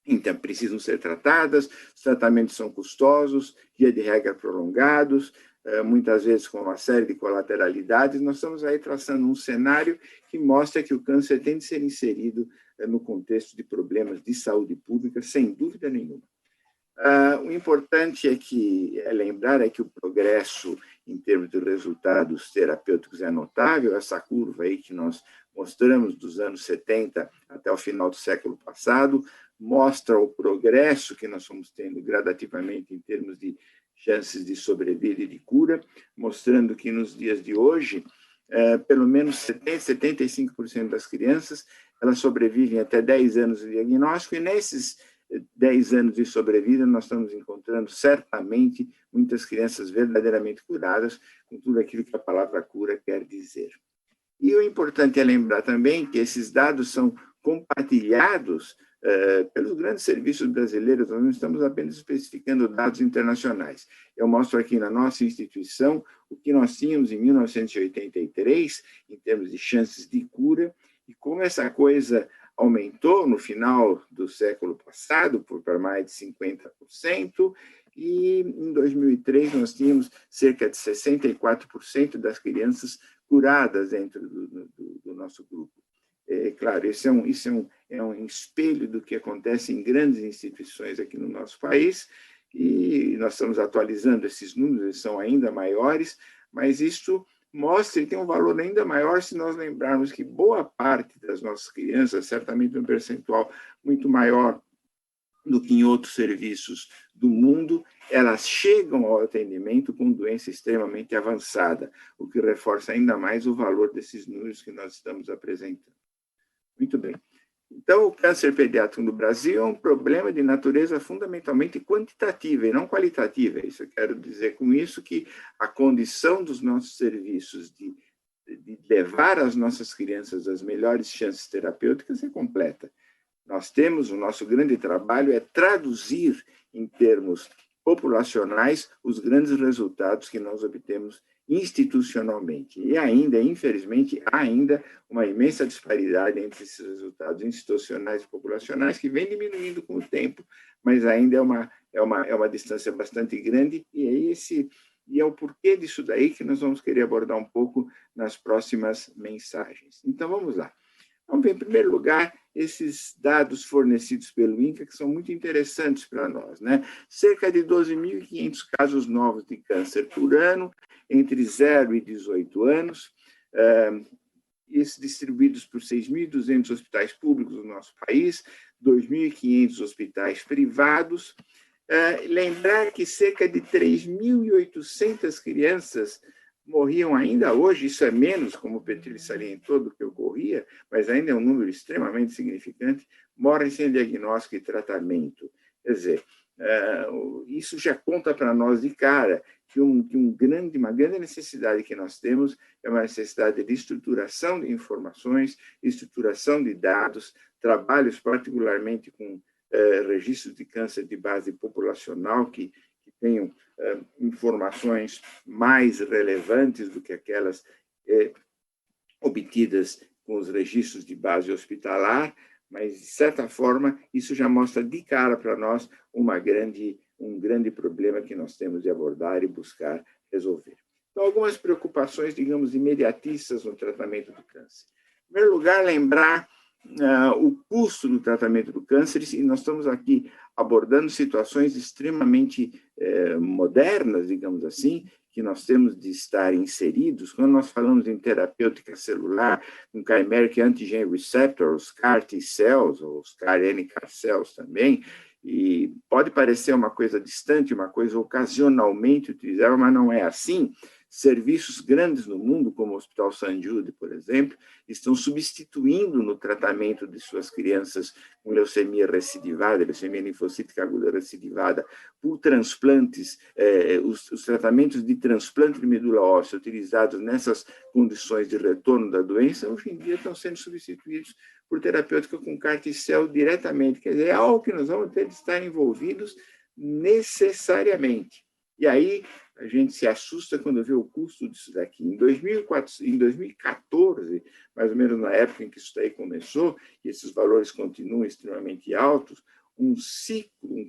então, precisam ser tratadas, os tratamentos são custosos, via de regra prolongados, muitas vezes com uma série de colateralidades. Nós estamos aí traçando um cenário que mostra que o câncer tem de ser inserido no contexto de problemas de saúde pública, sem dúvida nenhuma. O importante é lembrar que o progresso em termos de resultados terapêuticos é notável. Essa curva aí que nós mostramos dos anos 70 até o final do século passado mostra o progresso que nós estamos tendo gradativamente em termos de chances de sobrevida e de cura, mostrando que nos dias de hoje, pelo menos 75% das crianças, elas sobrevivem até 10 anos de diagnóstico, e nesses 10 anos de sobrevida, nós estamos encontrando certamente muitas crianças verdadeiramente curadas, com tudo aquilo que a palavra cura quer dizer. E o importante é lembrar também que esses dados são compartilhados pelos grandes serviços brasileiros. Nós não estamos apenas especificando dados internacionais. Eu mostro aqui na nossa instituição o que nós tínhamos em 1983, em termos de chances de cura, e como essa coisa aumentou no final do século passado para mais de 50%, e em 2003 nós tínhamos cerca de 64% das crianças curadas dentro do nosso grupo. Claro, isso é um espelho do que acontece em grandes instituições aqui no nosso país, e nós estamos atualizando esses números, eles são ainda maiores, mas isso mostra e tem um valor ainda maior se nós lembrarmos que boa parte das nossas crianças, certamente um percentual muito maior do que em outros serviços do mundo, elas chegam ao atendimento com doença extremamente avançada, o que reforça ainda mais o valor desses números que nós estamos apresentando. Muito bem. Então, o câncer pediátrico no Brasil é um problema de natureza fundamentalmente quantitativa e não qualitativa. Isso eu quero dizer com isso que a condição dos nossos serviços de levar as nossas crianças às melhores chances terapêuticas é completa. Nós temos, o nosso grande trabalho é traduzir em termos populacionais os grandes resultados que nós obtemos institucionalmente. E ainda, infelizmente, há ainda uma imensa disparidade entre esses resultados institucionais e populacionais, que vem diminuindo com o tempo, mas ainda é uma distância bastante grande, e é o porquê disso daí que nós vamos querer abordar um pouco nas próximas mensagens. Então, vamos lá. Vamos ver, em primeiro lugar, esses dados fornecidos pelo INCA, que são muito interessantes para nós, né? Cerca de 12.500 casos novos de câncer por ano, entre 0 e 18 anos, esses distribuídos por 6.200 hospitais públicos no nosso país, 2.500 hospitais privados. Lembrar que cerca de 3.800 crianças morriam ainda hoje, isso é menos, como o Petri salientou, do que ocorria, mas ainda é um número extremamente significante, morrem sem diagnóstico e tratamento. Quer dizer, isso já conta para nós de cara que uma grande necessidade que nós temos é uma necessidade de estruturação de informações, estruturação de dados, trabalhos particularmente com registros de câncer de base populacional que tenham informações mais relevantes do que aquelas obtidas com os registros de base hospitalar, mas, de certa forma, isso já mostra de cara para nós um grande problema que nós temos de abordar e buscar resolver. Então, algumas preocupações, digamos, imediatistas no tratamento do câncer. Em primeiro lugar, lembrar o custo do tratamento do câncer, e nós estamos aqui abordando situações extremamente modernas, digamos assim, que nós temos de estar inseridos. Quando nós falamos em terapêutica celular, com chimeric antigen receptor, os CAR T-cells, ou os CAR-NK cells também, e pode parecer uma coisa distante, uma coisa ocasionalmente utilizada, mas não é assim. Serviços grandes no mundo, como o Hospital St. Jude, por exemplo, estão substituindo no tratamento de suas crianças com leucemia recidivada, leucemia linfocítica aguda recidivada, por transplantes, os tratamentos de transplante de medula óssea utilizados nessas condições de retorno da doença, hoje em dia estão sendo substituídos por terapêutica com CAR T-cell diretamente. Quer dizer, é algo que nós vamos ter de estar envolvidos necessariamente. E aí a gente se assusta quando vê o custo disso daqui. Em 2014, mais ou menos na época em que isso daí começou, e esses valores continuam extremamente altos, um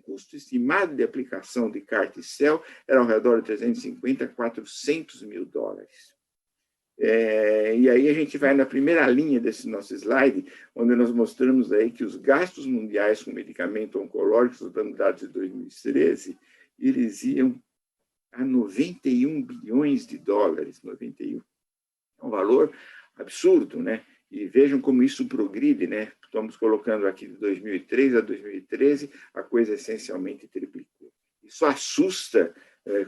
custo estimado de aplicação de CAR T-cell era ao redor de 350 a 400 mil dólares. E aí a gente vai na primeira linha desse nosso slide, onde nós mostramos aí que os gastos mundiais com medicamentos oncológicos, dando dados de 2013, eles iam a 91 bilhões de dólares, 91. É um valor absurdo, né? E vejam como isso progride, né? Estamos colocando aqui de 2003 a 2013, a coisa essencialmente triplicou. Isso assusta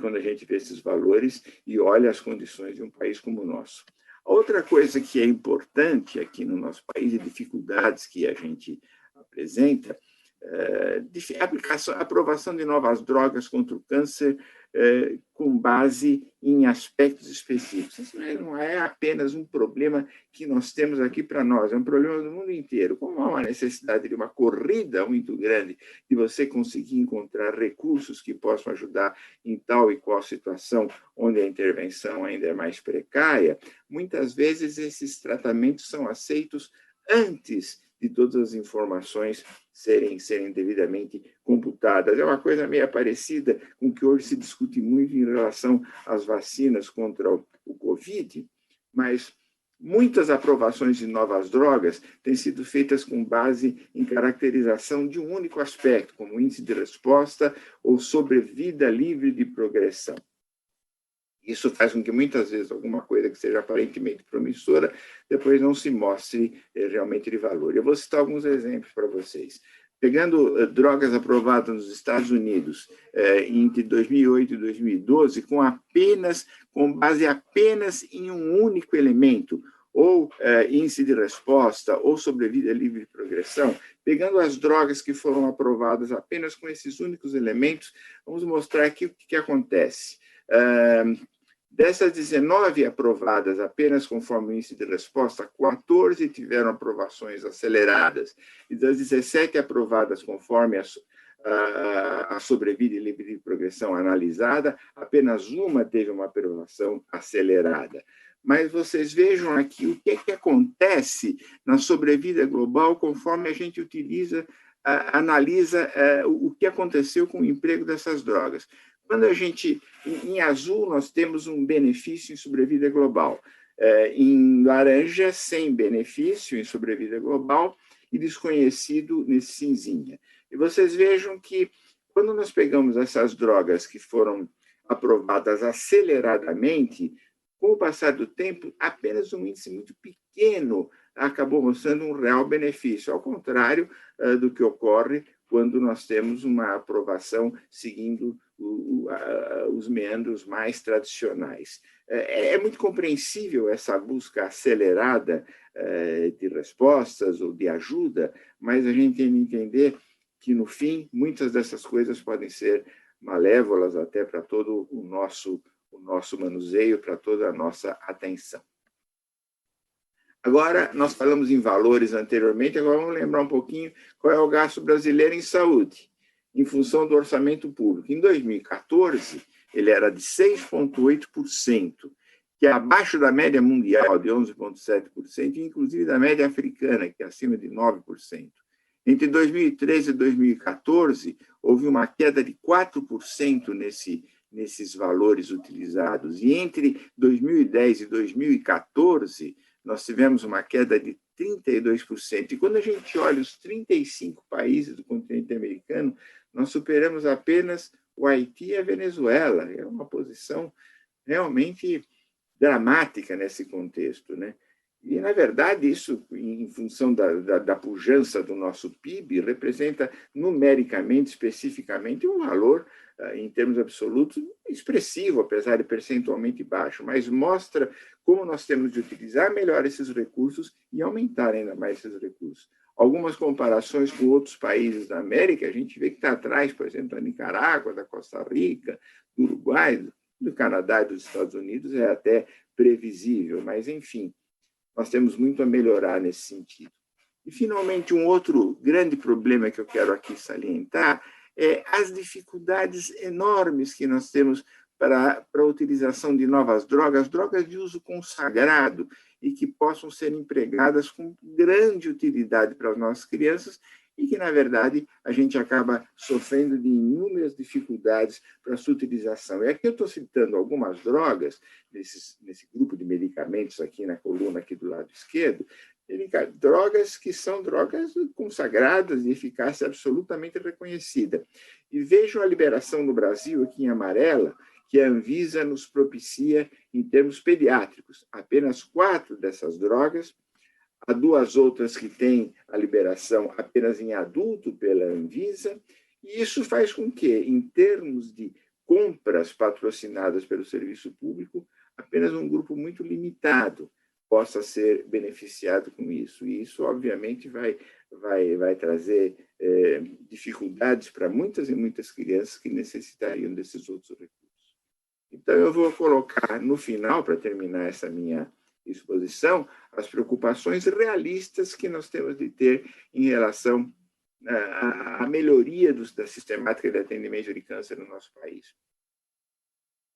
quando a gente vê esses valores e olha as condições de um país como o nosso. A outra coisa que é importante aqui no nosso país, e dificuldades que a gente apresenta, aprovação de novas drogas contra o câncer com base em aspectos específicos. Isso não é apenas um problema que nós temos aqui para nós, é um problema do mundo inteiro. Como há uma necessidade de uma corrida muito grande de você conseguir encontrar recursos que possam ajudar em tal e qual situação onde a intervenção ainda é mais precária, muitas vezes esses tratamentos são aceitos antes de todas as informações serem devidamente computadas. É uma coisa meio parecida com o que hoje se discute muito em relação às vacinas contra o Covid, mas muitas aprovações de novas drogas têm sido feitas com base em caracterização de um único aspecto, como índice de resposta ou sobrevida livre de progressão. Isso faz com que, muitas vezes, alguma coisa que seja aparentemente promissora, depois não se mostre realmente de valor. Eu vou citar alguns exemplos para vocês. Pegando drogas aprovadas nos Estados Unidos entre 2008 e 2012, com base apenas em um único elemento, ou índice de resposta, ou sobrevida livre de progressão, pegando as drogas que foram aprovadas apenas com esses únicos elementos, vamos mostrar aqui o que acontece. Dessas 19 aprovadas apenas conforme o índice de resposta, 14 tiveram aprovações aceleradas. E das 17 aprovadas conforme a sobrevida e livre de progressão analisada, apenas uma teve uma aprovação acelerada. Mas vocês vejam aqui o que acontece na sobrevida global conforme a gente analisa o que aconteceu com o emprego dessas drogas. Quando a gente, em azul, nós temos um benefício em sobrevida global. Em laranja, sem benefício em sobrevida global e desconhecido nesse cinzinha. E vocês vejam que, quando nós pegamos essas drogas que foram aprovadas aceleradamente, com o passar do tempo, apenas um índice muito pequeno acabou mostrando um real benefício, ao contrário do que ocorre quando nós temos uma aprovação seguindo os meandros mais tradicionais. É muito compreensível essa busca acelerada de respostas ou de ajuda, mas a gente tem que entender que, no fim, muitas dessas coisas podem ser malévolas até para todo o nosso manuseio, para toda a nossa atenção. Agora, nós falamos em valores anteriormente, agora vamos lembrar um pouquinho qual é o gasto brasileiro em saúde, em função do orçamento público. Em 2014, ele era de 6,8%, que é abaixo da média mundial, de 11,7%, e inclusive da média africana, que é acima de 9%. Entre 2013 e 2014, houve uma queda de 4% nesses valores utilizados. E entre 2010 e 2014, nós tivemos uma queda de 32%. E quando a gente olha os 35 países do continente americano, nós superamos apenas o Haiti e a Venezuela. É uma posição realmente dramática nesse contexto, né? E, na verdade, isso, em função da pujança do nosso PIB, representa numericamente, especificamente, um valor, em termos absolutos, expressivo, apesar de percentualmente baixo, mas mostra como nós temos de utilizar melhor esses recursos e aumentar ainda mais esses recursos. Algumas comparações com outros países da América, a gente vê que está atrás, por exemplo, da Nicarágua, da Costa Rica, do Uruguai, do Canadá e dos Estados Unidos, é até previsível, mas, enfim, nós temos muito a melhorar nesse sentido. E, finalmente, um outro grande problema que eu quero aqui salientar é as dificuldades enormes que nós temos para a utilização de novas drogas de uso consagrado e que possam ser empregadas com grande utilidade para as nossas crianças e que, na verdade, a gente acaba sofrendo de inúmeras dificuldades para a sua utilização. E aqui eu estou citando algumas drogas, nesse grupo de medicamentos aqui na coluna aqui do lado esquerdo, drogas que são drogas consagradas de eficácia absolutamente reconhecida. E vejam a liberação no Brasil, aqui em amarela, que a Anvisa nos propicia em termos pediátricos. Apenas 4 dessas drogas Há 2 outras que têm a liberação apenas em adulto pela Anvisa, e isso faz com que, em termos de compras patrocinadas pelo serviço público, apenas um grupo muito limitado possa ser beneficiado com isso. E isso, obviamente, vai trazer dificuldades para muitas e muitas crianças que necessitariam desses outros recursos. Então, eu vou colocar no final, para terminar essa minha exposição, as preocupações realistas que nós temos de ter em relação à melhoria da sistemática de atendimento de câncer no nosso país.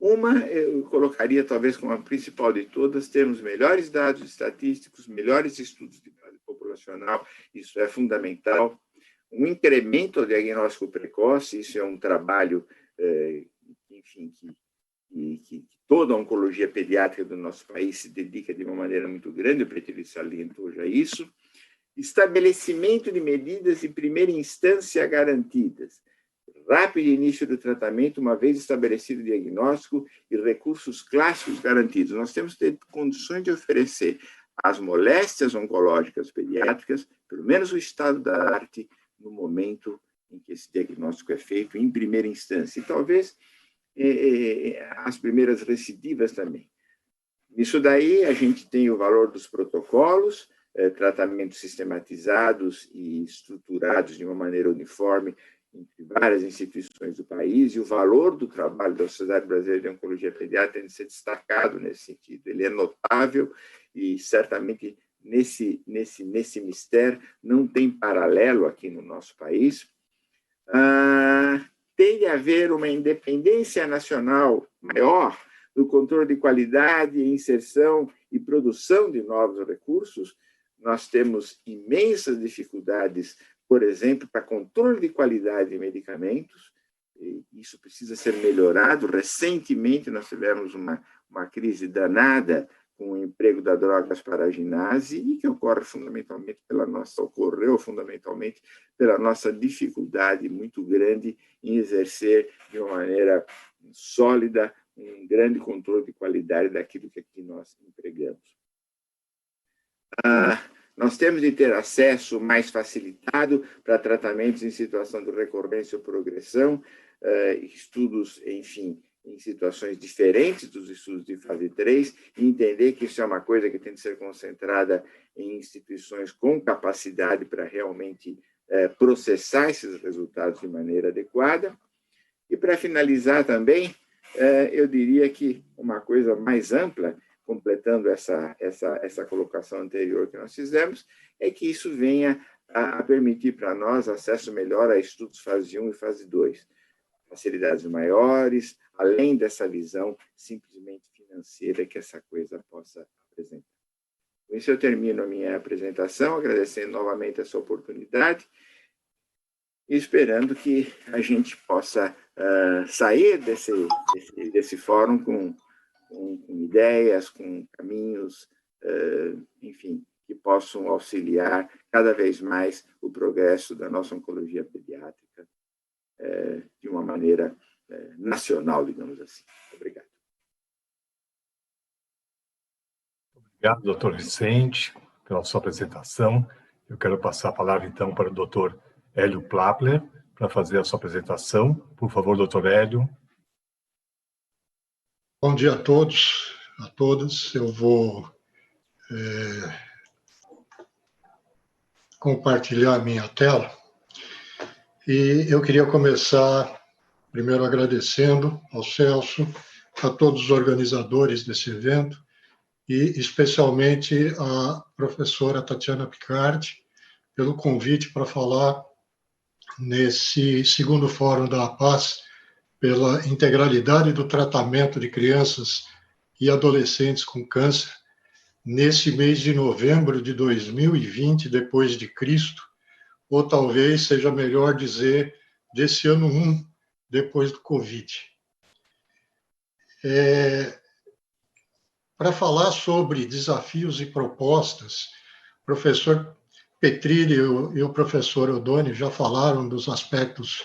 Uma, eu colocaria talvez como a principal de todas, termos melhores dados estatísticos, melhores estudos de base populacional, isso é fundamental. Um incremento do diagnóstico precoce, isso é um trabalho, enfim, que toda a oncologia pediátrica do nosso país se dedica de uma maneira muito grande, o Petri salientou já isso. Estabelecimento de medidas de primeira instância garantidas. Rápido início do tratamento, uma vez estabelecido o diagnóstico e recursos clássicos garantidos. Nós temos que ter condições de oferecer às moléstias oncológicas pediátricas, pelo menos o estado da arte, no momento em que esse diagnóstico é feito, em primeira instância. E talvez as primeiras recidivas também. Nisso daí, a gente tem o valor dos protocolos, tratamentos sistematizados e estruturados de uma maneira uniforme entre várias instituições do país, e o valor do trabalho da Sociedade Brasileira de Oncologia Pediátrica tem de ser destacado nesse sentido. Ele é notável e, certamente, nesse mistério não tem paralelo aqui no nosso país. Tem de haver uma independência nacional maior no controle de qualidade, inserção e produção de novos recursos. Nós temos imensas dificuldades, por exemplo, para controle de qualidade de medicamentos. Isso precisa ser melhorado. Recentemente, nós tivemos uma crise danada com o emprego da droga asparaginase, e que ocorreu fundamentalmente pela nossa dificuldade muito grande em exercer de uma maneira sólida um grande controle de qualidade daquilo que aqui nós empregamos. Nós temos de ter acesso mais facilitado para tratamentos em situação de recorrência ou progressão, estudos, enfim, em situações diferentes dos estudos de fase 3, e entender que isso é uma coisa que tem de ser concentrada em instituições com capacidade para realmente processar esses resultados de maneira adequada. E, para finalizar também, eu diria que uma coisa mais ampla, completando essa colocação anterior que nós fizemos, é que isso venha a permitir para nós acesso melhor a estudos fase 1 e fase 2. Facilidades maiores, além dessa visão simplesmente financeira que essa coisa possa apresentar. Com isso, eu termino a minha apresentação, agradecendo novamente essa oportunidade e esperando que a gente possa sair desse fórum com ideias, com caminhos, enfim, que possam auxiliar cada vez mais o progresso da nossa oncologia pediátrica de uma maneira nacional, digamos assim. Obrigado. Obrigado, doutor Vicente, pela sua apresentação. Eu quero passar a palavra, então, para o doutor Hélio Plapler, para fazer a sua apresentação. Por favor, doutor Hélio. Bom dia a todos, a todas. Eu vou compartilhar a minha tela. E eu queria começar, primeiro, agradecendo ao Celso, a todos os organizadores desse evento, e especialmente a professora Tatiana Picardi, pelo convite para falar nesse segundo Fórum da Paz, pela integralidade do tratamento de crianças e adolescentes com câncer, nesse mês de novembro de 2020, depois de Cristo, ou talvez seja melhor dizer, desse ano 1, depois do Covid. Para falar sobre desafios e propostas, o professor Petrilli e o professor Odoni já falaram dos aspectos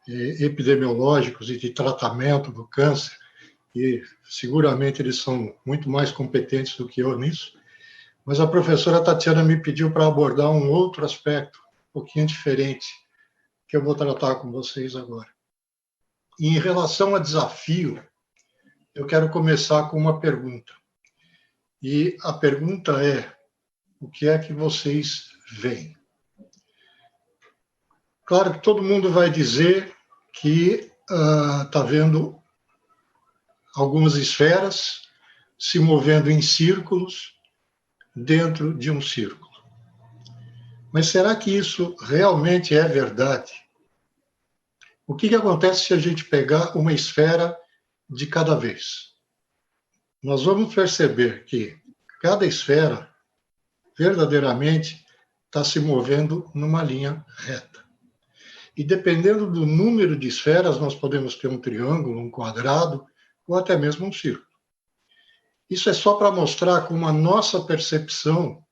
epidemiológicos e de tratamento do câncer, e seguramente eles são muito mais competentes do que eu nisso, mas a professora Tatiana me pediu para abordar um outro aspecto, um pouquinho diferente, que eu vou tratar com vocês agora. E em relação a desafio, eu quero começar com uma pergunta. E a pergunta é: o que é que vocês veem? Claro que todo mundo vai dizer que está vendo algumas esferas se movendo em círculos dentro de um círculo. Mas será que isso realmente é verdade? O que acontece se a gente pegar uma esfera de cada vez? Nós vamos perceber que cada esfera verdadeiramente está se movendo numa linha reta. E dependendo do número de esferas, nós podemos ter um triângulo, um quadrado, ou até mesmo um círculo. Isso é só para mostrar como a nossa percepção,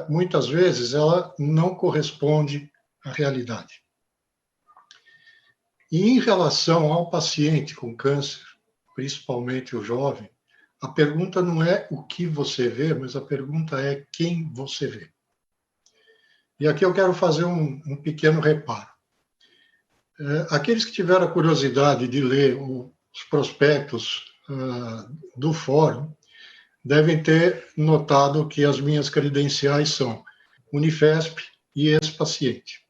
muitas vezes, ela não corresponde à realidade. E em relação ao paciente com câncer, principalmente o jovem, a pergunta não é o que você vê, mas a pergunta é quem você vê. E aqui eu quero fazer um pequeno reparo. Aqueles que tiveram a curiosidade de ler os prospectos do fórum devem ter notado que as minhas credenciais são Unifesp e ex-paciente.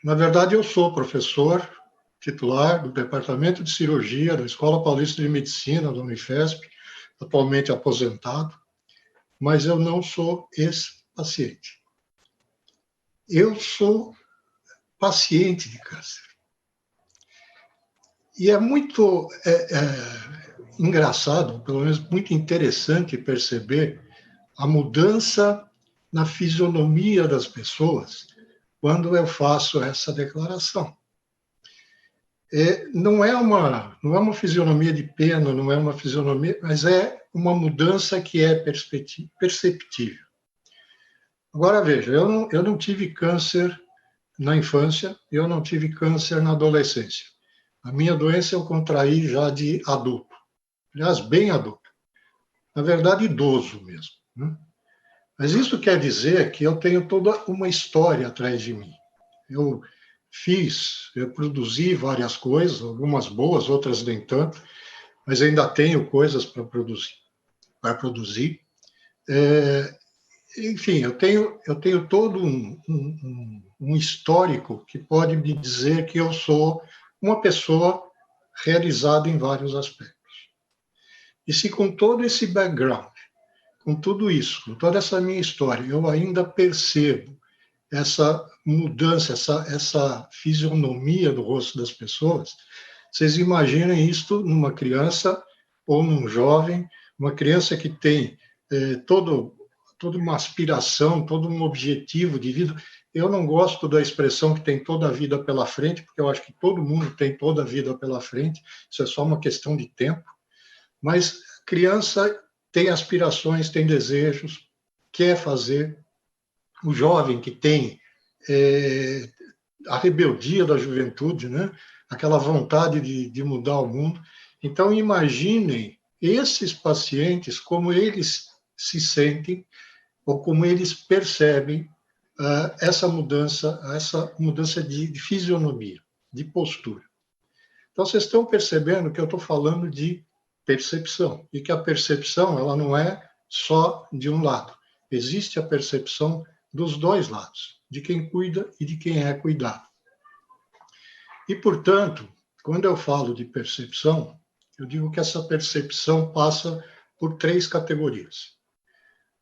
Na verdade, eu sou professor titular do Departamento de Cirurgia da Escola Paulista de Medicina da Unifesp, atualmente aposentado, mas eu não sou ex-paciente. Eu sou paciente de câncer. E é muito engraçado, pelo menos muito interessante perceber a mudança na fisionomia das pessoas quando eu faço essa declaração. Não é uma fisionomia de pena, não é uma fisionomia, mas é uma mudança que é perceptível. Agora, veja, eu não tive câncer na infância, eu não tive câncer na adolescência. A minha doença eu contraí já de adulto, aliás, bem adulto. Na verdade, idoso mesmo, né? Mas isso quer dizer que eu tenho toda uma história atrás de mim. Eu produzi várias coisas, algumas boas, outras nem tanto, mas ainda tenho coisas para produzir. Enfim, eu tenho todo um histórico que pode me dizer que eu sou uma pessoa realizada em vários aspectos. E se com todo esse background, com tudo isso, com toda essa minha história, eu ainda percebo essa mudança, essa fisionomia do rosto das pessoas, vocês imaginem isto numa criança ou num jovem, uma criança que tem toda uma aspiração, todo um objetivo de vida. Eu não gosto da expressão que tem toda a vida pela frente, porque eu acho que todo mundo tem toda a vida pela frente, isso é só uma questão de tempo, mas a criança tem aspirações, tem desejos, quer fazer. O jovem que tem a rebeldia da juventude, né? Aquela vontade de mudar o mundo. Então, imaginem esses pacientes, como eles se sentem, ou como eles percebem essa mudança de fisionomia, de postura. Então, vocês estão percebendo que eu estou falando de percepção, e que a percepção ela não é só de um lado. Existe a percepção dos dois lados, de quem cuida e de quem é cuidado. E, portanto, quando eu falo de percepção, eu digo que essa percepção passa por 3 categorias.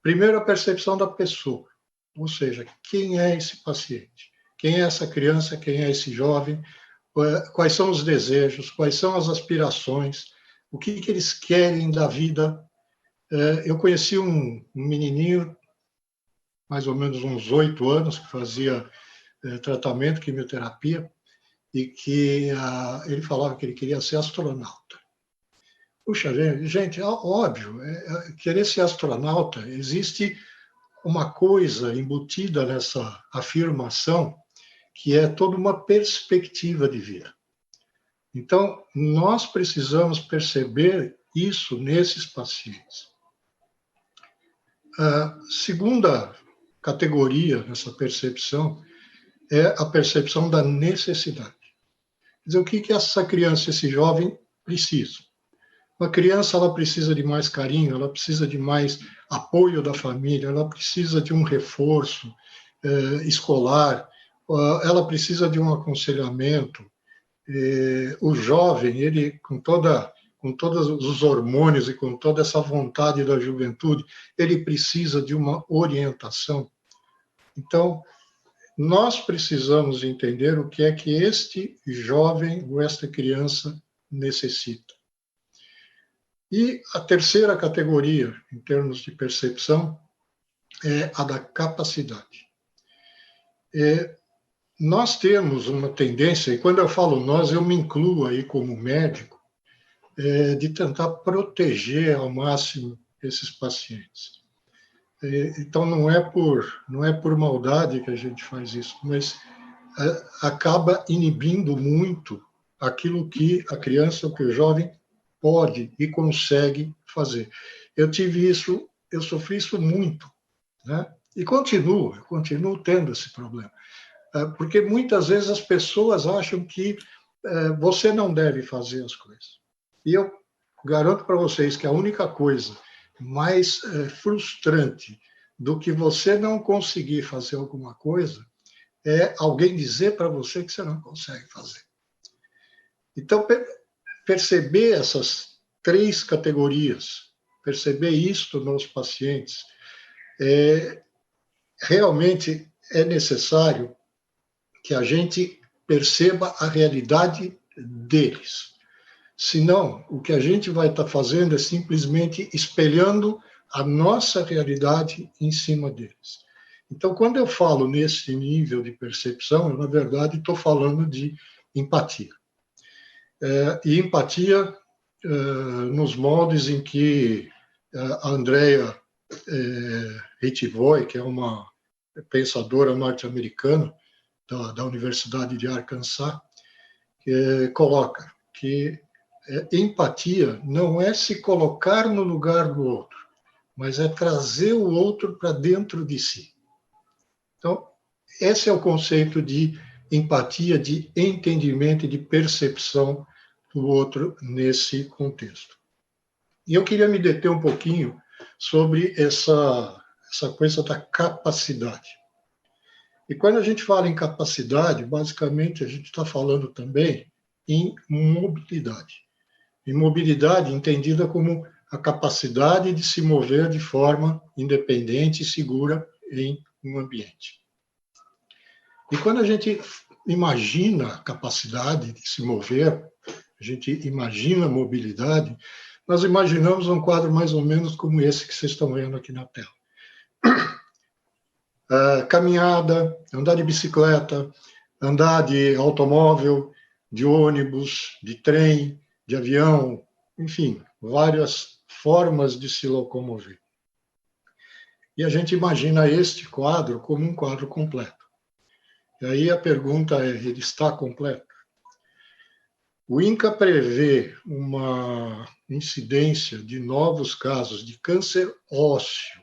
Primeiro, a percepção da pessoa, ou seja, quem é esse paciente? Quem é essa criança? Quem é esse jovem? Quais são os desejos? Quais são as aspirações? O que eles querem da vida? Eu conheci um menininho, mais ou menos uns 8 anos, que fazia tratamento, quimioterapia, e que ele falava que ele queria ser astronauta. Puxa, gente, óbvio, querer ser astronauta, existe uma coisa embutida nessa afirmação, que é toda uma perspectiva de vida. Então, nós precisamos perceber isso nesses pacientes. A segunda categoria nessa percepção é a percepção da necessidade. Quer dizer, o que essa criança, esse jovem precisa? Uma criança, ela precisa de mais carinho, ela precisa de mais apoio da família, ela precisa de um reforço escolar, ela precisa de um aconselhamento. O jovem, ele, com todos os hormônios e com toda essa vontade da juventude, ele precisa de uma orientação. Então, nós precisamos entender o que é que este jovem ou esta criança necessita. E a terceira categoria, em termos de percepção, é a da capacidade. Nós temos uma tendência, e quando eu falo nós, eu me incluo aí como médico, de tentar proteger ao máximo esses pacientes. Então, não é por maldade que a gente faz isso, mas acaba inibindo muito aquilo que a criança ou que o jovem pode e consegue fazer. Eu sofri isso muito, né? E eu continuo tendo esse problema. Porque muitas vezes as pessoas acham que você não deve fazer as coisas. E eu garanto para vocês que a única coisa mais frustrante do que você não conseguir fazer alguma coisa é alguém dizer para você que você não consegue fazer. Então, perceber essas três categorias, perceber isto nos pacientes, realmente é necessário que a gente perceba a realidade deles. Senão, o que a gente vai estar fazendo é simplesmente espelhando a nossa realidade em cima deles. Então, quando eu falo nesse nível de percepção, eu, na verdade, estou falando de empatia. E empatia nos moldes em que a Andrea Hittivoy, que é uma pensadora norte-americana da Universidade de Arkansas, coloca que empatia não é se colocar no lugar do outro, mas é trazer o outro para dentro de si. Então, esse é o conceito de empatia, de entendimento e de percepção do outro nesse contexto. E eu queria me deter um pouquinho sobre essa coisa da capacidade. E quando a gente fala em capacidade, basicamente a gente está falando também em mobilidade. E mobilidade entendida como a capacidade de se mover de forma independente e segura em um ambiente. E quando a gente imagina a capacidade de se mover, a gente imagina a mobilidade, nós imaginamos um quadro mais ou menos como esse que vocês estão vendo aqui na tela. Caminhada, andar de bicicleta, andar de automóvel, de ônibus, de trem, de avião, enfim, várias formas de se locomover. E a gente imagina este quadro como um quadro completo. E aí a pergunta é, ele está completo? O INCA prevê uma incidência de novos casos de câncer ósseo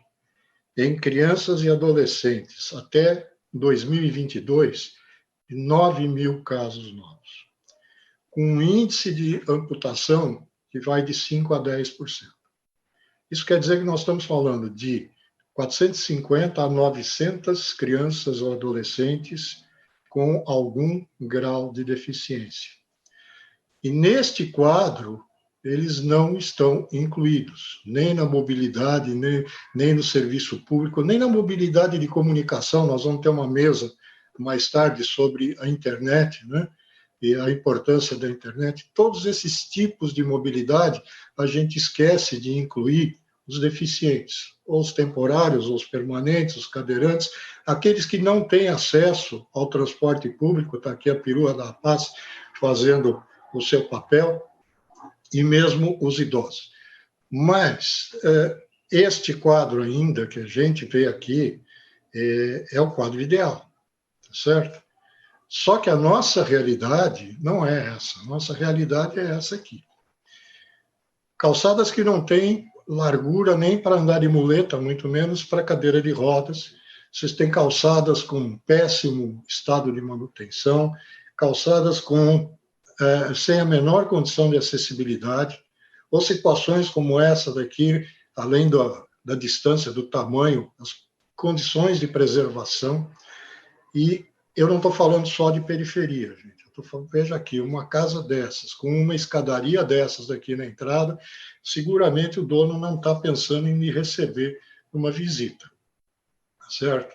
em crianças e adolescentes até 2022 de 9 mil casos novos, com um índice de amputação que vai de 5% a 10%. Isso quer dizer que nós estamos falando de 450 a 900 crianças ou adolescentes com algum grau de deficiência. E neste quadro, eles não estão incluídos, nem na mobilidade, nem no serviço público, nem na mobilidade de comunicação. Nós vamos ter uma mesa mais tarde sobre a internet, né? E a importância da internet. Todos esses tipos de mobilidade, a gente esquece de incluir os deficientes, ou os temporários, ou os permanentes, os cadeirantes, aqueles que não têm acesso ao transporte público, está aqui a perua da paz fazendo o seu papel, e mesmo os idosos. Mas este quadro ainda que a gente vê aqui é o quadro ideal, certo? Só que a nossa realidade não é essa. A nossa realidade é essa aqui. Calçadas que não têm largura nem para andar de muleta, muito menos para cadeira de rodas. Vocês têm calçadas com péssimo estado de manutenção, calçadas sem a menor condição de acessibilidade, ou situações como essa daqui, além da distância, do tamanho, as condições de preservação. E eu não estou falando só de periferia, gente. Veja aqui, uma casa dessas, com uma escadaria dessas daqui na entrada, seguramente o dono não está pensando em me receber uma visita, certo?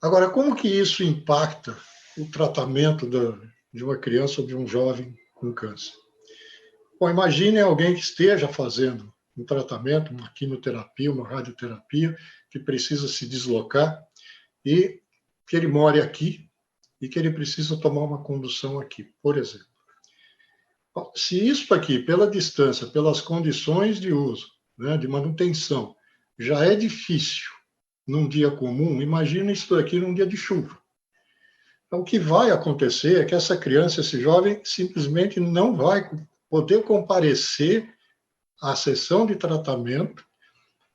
Agora, como que isso impacta o tratamento de uma criança ou de um jovem com câncer? Bom, imagine alguém que esteja fazendo um tratamento, uma quimioterapia, uma radioterapia, que precisa se deslocar e que ele more aqui, e que ele precisa tomar uma condução aqui, por exemplo. Bom, se isso aqui, pela distância, pelas condições de uso, né, de manutenção, já é difícil num dia comum, imagina isso aqui num dia de chuva. Então, o que vai acontecer é que essa criança, esse jovem, simplesmente não vai poder comparecer à sessão de tratamento,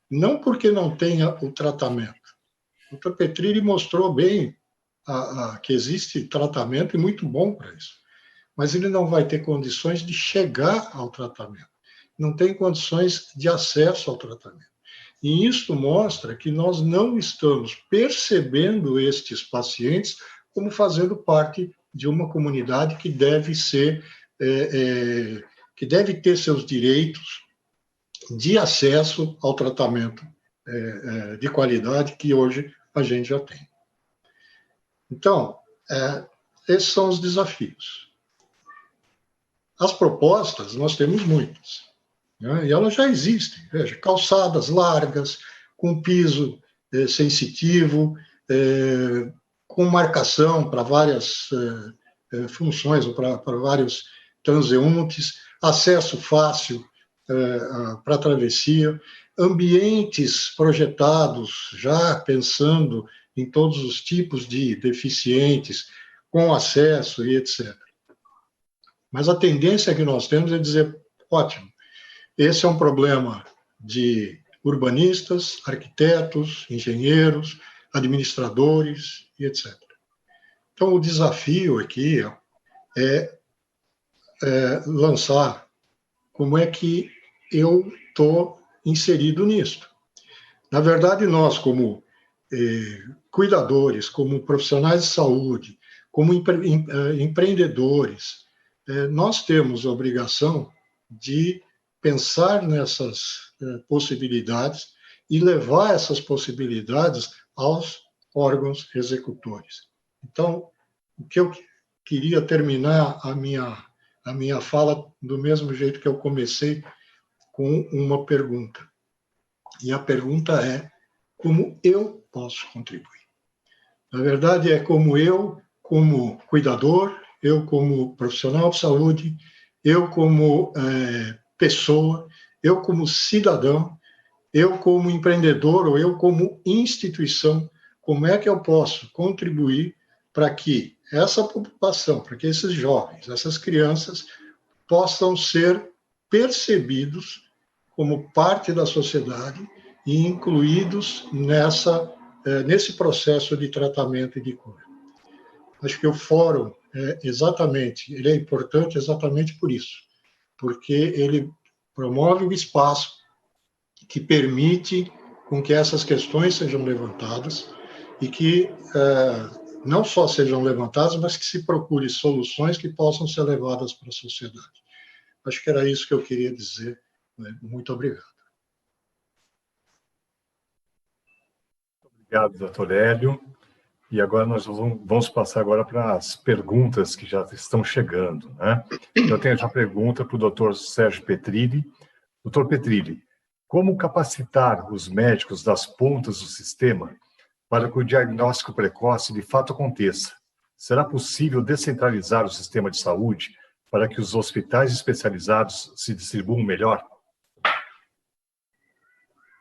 não porque não tenha o tratamento. O Dr. Petrilli mostrou bem que existe tratamento e muito bom para isso. Mas ele não vai ter condições de chegar ao tratamento. Não tem condições de acesso ao tratamento. E isso mostra que nós não estamos percebendo estes pacientes como fazendo parte de uma comunidade que deve que deve ter seus direitos de acesso ao tratamento de qualidade que hoje a gente já tem. Então, esses são os desafios. As propostas, nós temos muitas, né? E elas já existem. Veja, calçadas largas, com piso sensitivo, com marcação para várias funções, ou para vários transeuntes, acesso fácil para a travessia, ambientes projetados já pensando em todos os tipos de deficientes, com acesso e etc. Mas a tendência que nós temos é dizer, ótimo, esse é um problema de urbanistas, arquitetos, engenheiros, administradores e etc. Então, o desafio aqui é lançar como é que eu estou inserido nisto. Na verdade, nós, como cuidadores, como profissionais de saúde, como empreendedores, nós temos a obrigação de pensar nessas possibilidades e levar essas possibilidades aos órgãos executores. Então, o que eu queria terminar a minha fala do mesmo jeito que eu comecei, com uma pergunta. E a pergunta é: como eu posso contribuir? Na verdade, é como eu, como cuidador, eu como profissional de saúde, eu como pessoa, eu como cidadão, eu como empreendedor ou eu como instituição, como é que eu posso contribuir para que essa população, para que esses jovens, essas crianças, possam ser percebidos como parte da sociedade e incluídos nesse processo de tratamento e de cura. Acho que o fórum ele é importante exatamente por isso, porque ele promove um espaço que permite com que essas questões sejam levantadas e que não só sejam levantadas, mas que se procure soluções que possam ser levadas para a sociedade. Acho que era isso que eu queria dizer. Muito obrigado. Obrigado, doutor Hélio. E agora nós vamos passar agora para as perguntas que já estão chegando, né? Eu tenho já pergunta para o doutor Sérgio Petrilli. Doutor Petrilli, como capacitar os médicos das pontas do sistema para que o diagnóstico precoce de fato aconteça? Será possível descentralizar o sistema de saúde para que os hospitais especializados se distribuam melhor?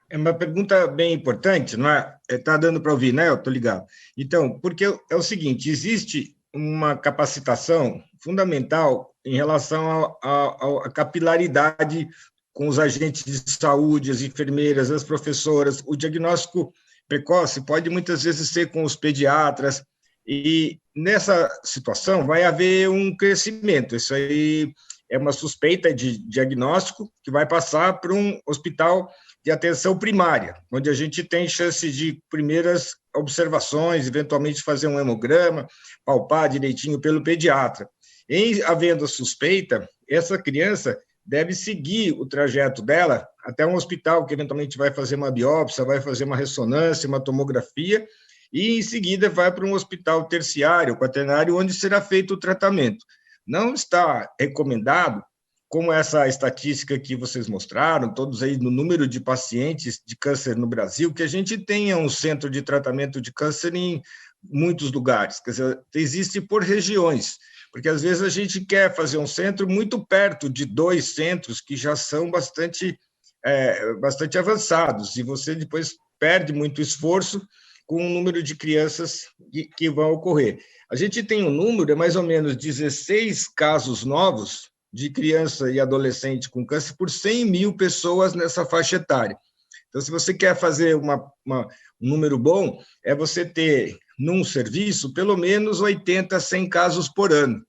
É uma pergunta bem importante, não é? Está dando para ouvir, né? Eu estou ligado. Então, porque é o seguinte, existe uma capacitação fundamental em relação à capilaridade com os agentes de saúde, as enfermeiras, as professoras. O diagnóstico precoce pode muitas vezes ser com os pediatras, e nessa situação vai haver um crescimento. Isso aí é uma suspeita de diagnóstico que vai passar para um hospital de atenção primária, onde a gente tem chance de primeiras observações, eventualmente fazer um hemograma, palpar direitinho pelo pediatra. Em havendo suspeita, essa criança deve seguir o trajeto dela até um hospital que eventualmente vai fazer uma biópsia, vai fazer uma ressonância, uma tomografia, e em seguida vai para um hospital terciário, quaternário, onde será feito o tratamento. Não está recomendado, como essa estatística que vocês mostraram, todos aí no número de pacientes de câncer no Brasil, que a gente tenha um centro de tratamento de câncer em muitos lugares. Quer dizer, existe por regiões, porque às vezes a gente quer fazer um centro muito perto de 2 centros que já são bastante avançados, e você depois perde muito esforço com o número de crianças que vão ocorrer. A gente tem um número, é mais ou menos 16 casos novos de criança e adolescente com câncer por 100 mil pessoas nessa faixa etária. Então, se você quer fazer um número bom, é você ter, num serviço, pelo menos 80, 100 casos por ano.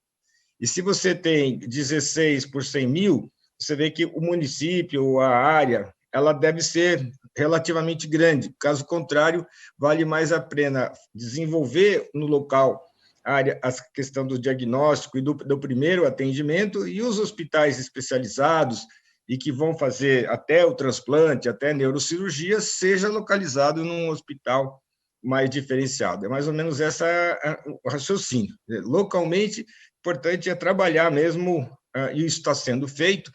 E se você tem 16 por 100 mil, você vê que o município, a área, ela deve ser relativamente grande. Caso contrário, vale mais a pena desenvolver no local a questão do diagnóstico e do primeiro atendimento, e os hospitais especializados e que vão fazer até o transplante, até neurocirurgia, seja localizado num hospital mais diferenciado. É mais ou menos esse o raciocínio. Localmente, importante é trabalhar mesmo, e isso está sendo feito,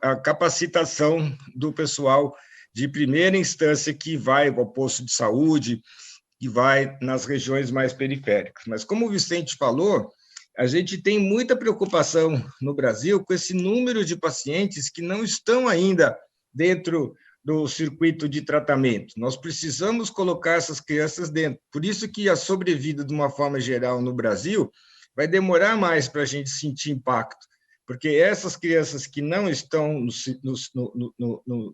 a capacitação do pessoal de primeira instância que vai ao posto de saúde, que vai nas regiões mais periféricas. Mas, como o Vicente falou, a gente tem muita preocupação no Brasil com esse número de pacientes que não estão ainda dentro do circuito de tratamento. Nós precisamos colocar essas crianças dentro. Por isso que a sobrevida, de uma forma geral, no Brasil, vai demorar mais para a gente sentir impacto, porque essas crianças que não estão no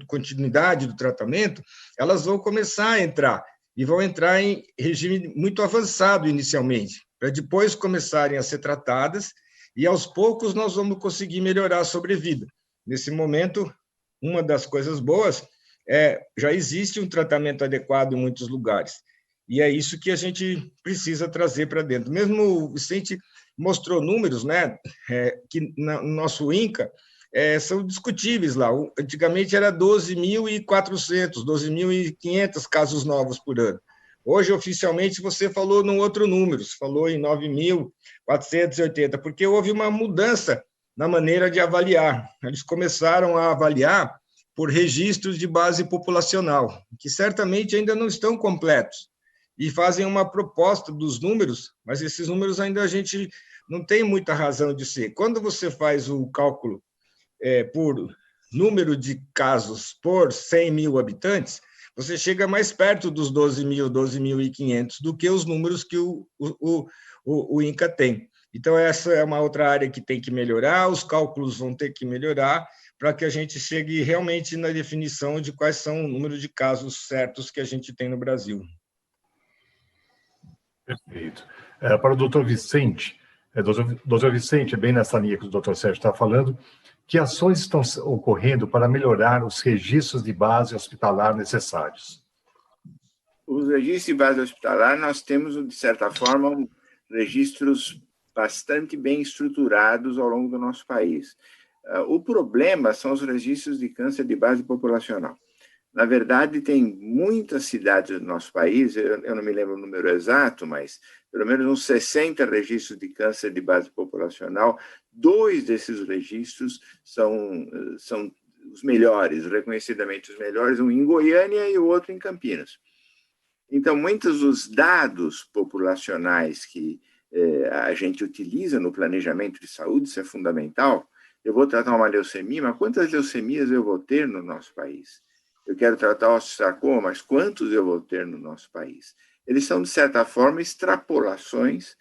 continuidade do tratamento, elas vão começar a entrar, e vão entrar em regime muito avançado inicialmente, para depois começarem a ser tratadas, e aos poucos nós vamos conseguir melhorar a sobrevida. Nesse momento, uma das coisas boas já existe um tratamento adequado em muitos lugares, e é isso que a gente precisa trazer para dentro. Mesmo o Vicente mostrou números, né, que no nosso INCA são discutíveis lá. Antigamente era 12.400, 12.500 casos novos por ano. Hoje, oficialmente, você falou num outro número, você falou em 9.480, porque houve uma mudança na maneira de avaliar. Eles começaram a avaliar por registros de base populacional, que certamente ainda não estão completos, e fazem uma proposta dos números, mas esses números ainda a gente não tem muita razão de ser. Quando você faz o cálculo por número de casos por 100 mil habitantes, você chega mais perto dos 12.000, 12.500 do que os números que o INCA tem. Então, essa é uma outra área que tem que melhorar, os cálculos vão ter que melhorar para que a gente chegue realmente na definição de quais são o número de casos certos que a gente tem no Brasil. Perfeito. Para o doutor Vicente, doutor Vicente, bem nessa linha que o doutor Sérgio está falando, que ações estão ocorrendo para melhorar os registros de base hospitalar necessários? Os registros de base hospitalar, nós temos, de certa forma, registros bastante bem estruturados ao longo do nosso país. O problema são os registros de câncer de base populacional. Na verdade, tem muitas cidades do nosso país, eu não me lembro o número exato, mas pelo menos uns 60 registros de câncer de base populacional. 2 desses registros são os melhores, reconhecidamente os melhores, um em Goiânia e o outro em Campinas. Então, muitos dos dados populacionais que a gente utiliza no planejamento de saúde, isso é fundamental. Eu vou tratar uma leucemia, mas quantas leucemias eu vou ter no nosso país? Eu quero tratar osteosarcoma, mas quantos eu vou ter no nosso país? Eles são, de certa forma, extrapolações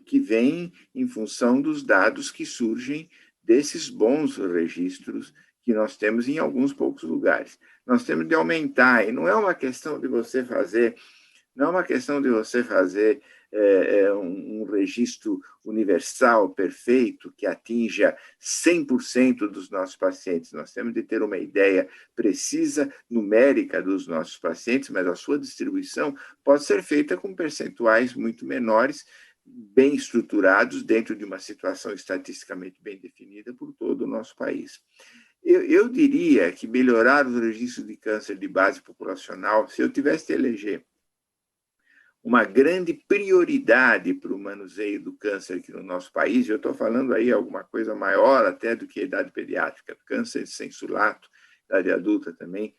que vêm em função dos dados que surgem desses bons registros que nós temos em alguns poucos lugares. Nós temos de aumentar, e não é uma questão de você fazer, um registro universal, perfeito, que atinja 100% dos nossos pacientes. Nós temos de ter uma ideia precisa, numérica dos nossos pacientes, mas a sua distribuição pode ser feita com percentuais muito menores, bem estruturados, dentro de uma situação estatisticamente bem definida por todo o nosso país. Eu diria que melhorar os registros de câncer de base populacional, se eu tivesse de eleger uma grande prioridade para o manuseio do câncer aqui no nosso país, eu estou falando aí alguma coisa maior até do que a idade pediátrica, câncer sensulato, idade adulta também,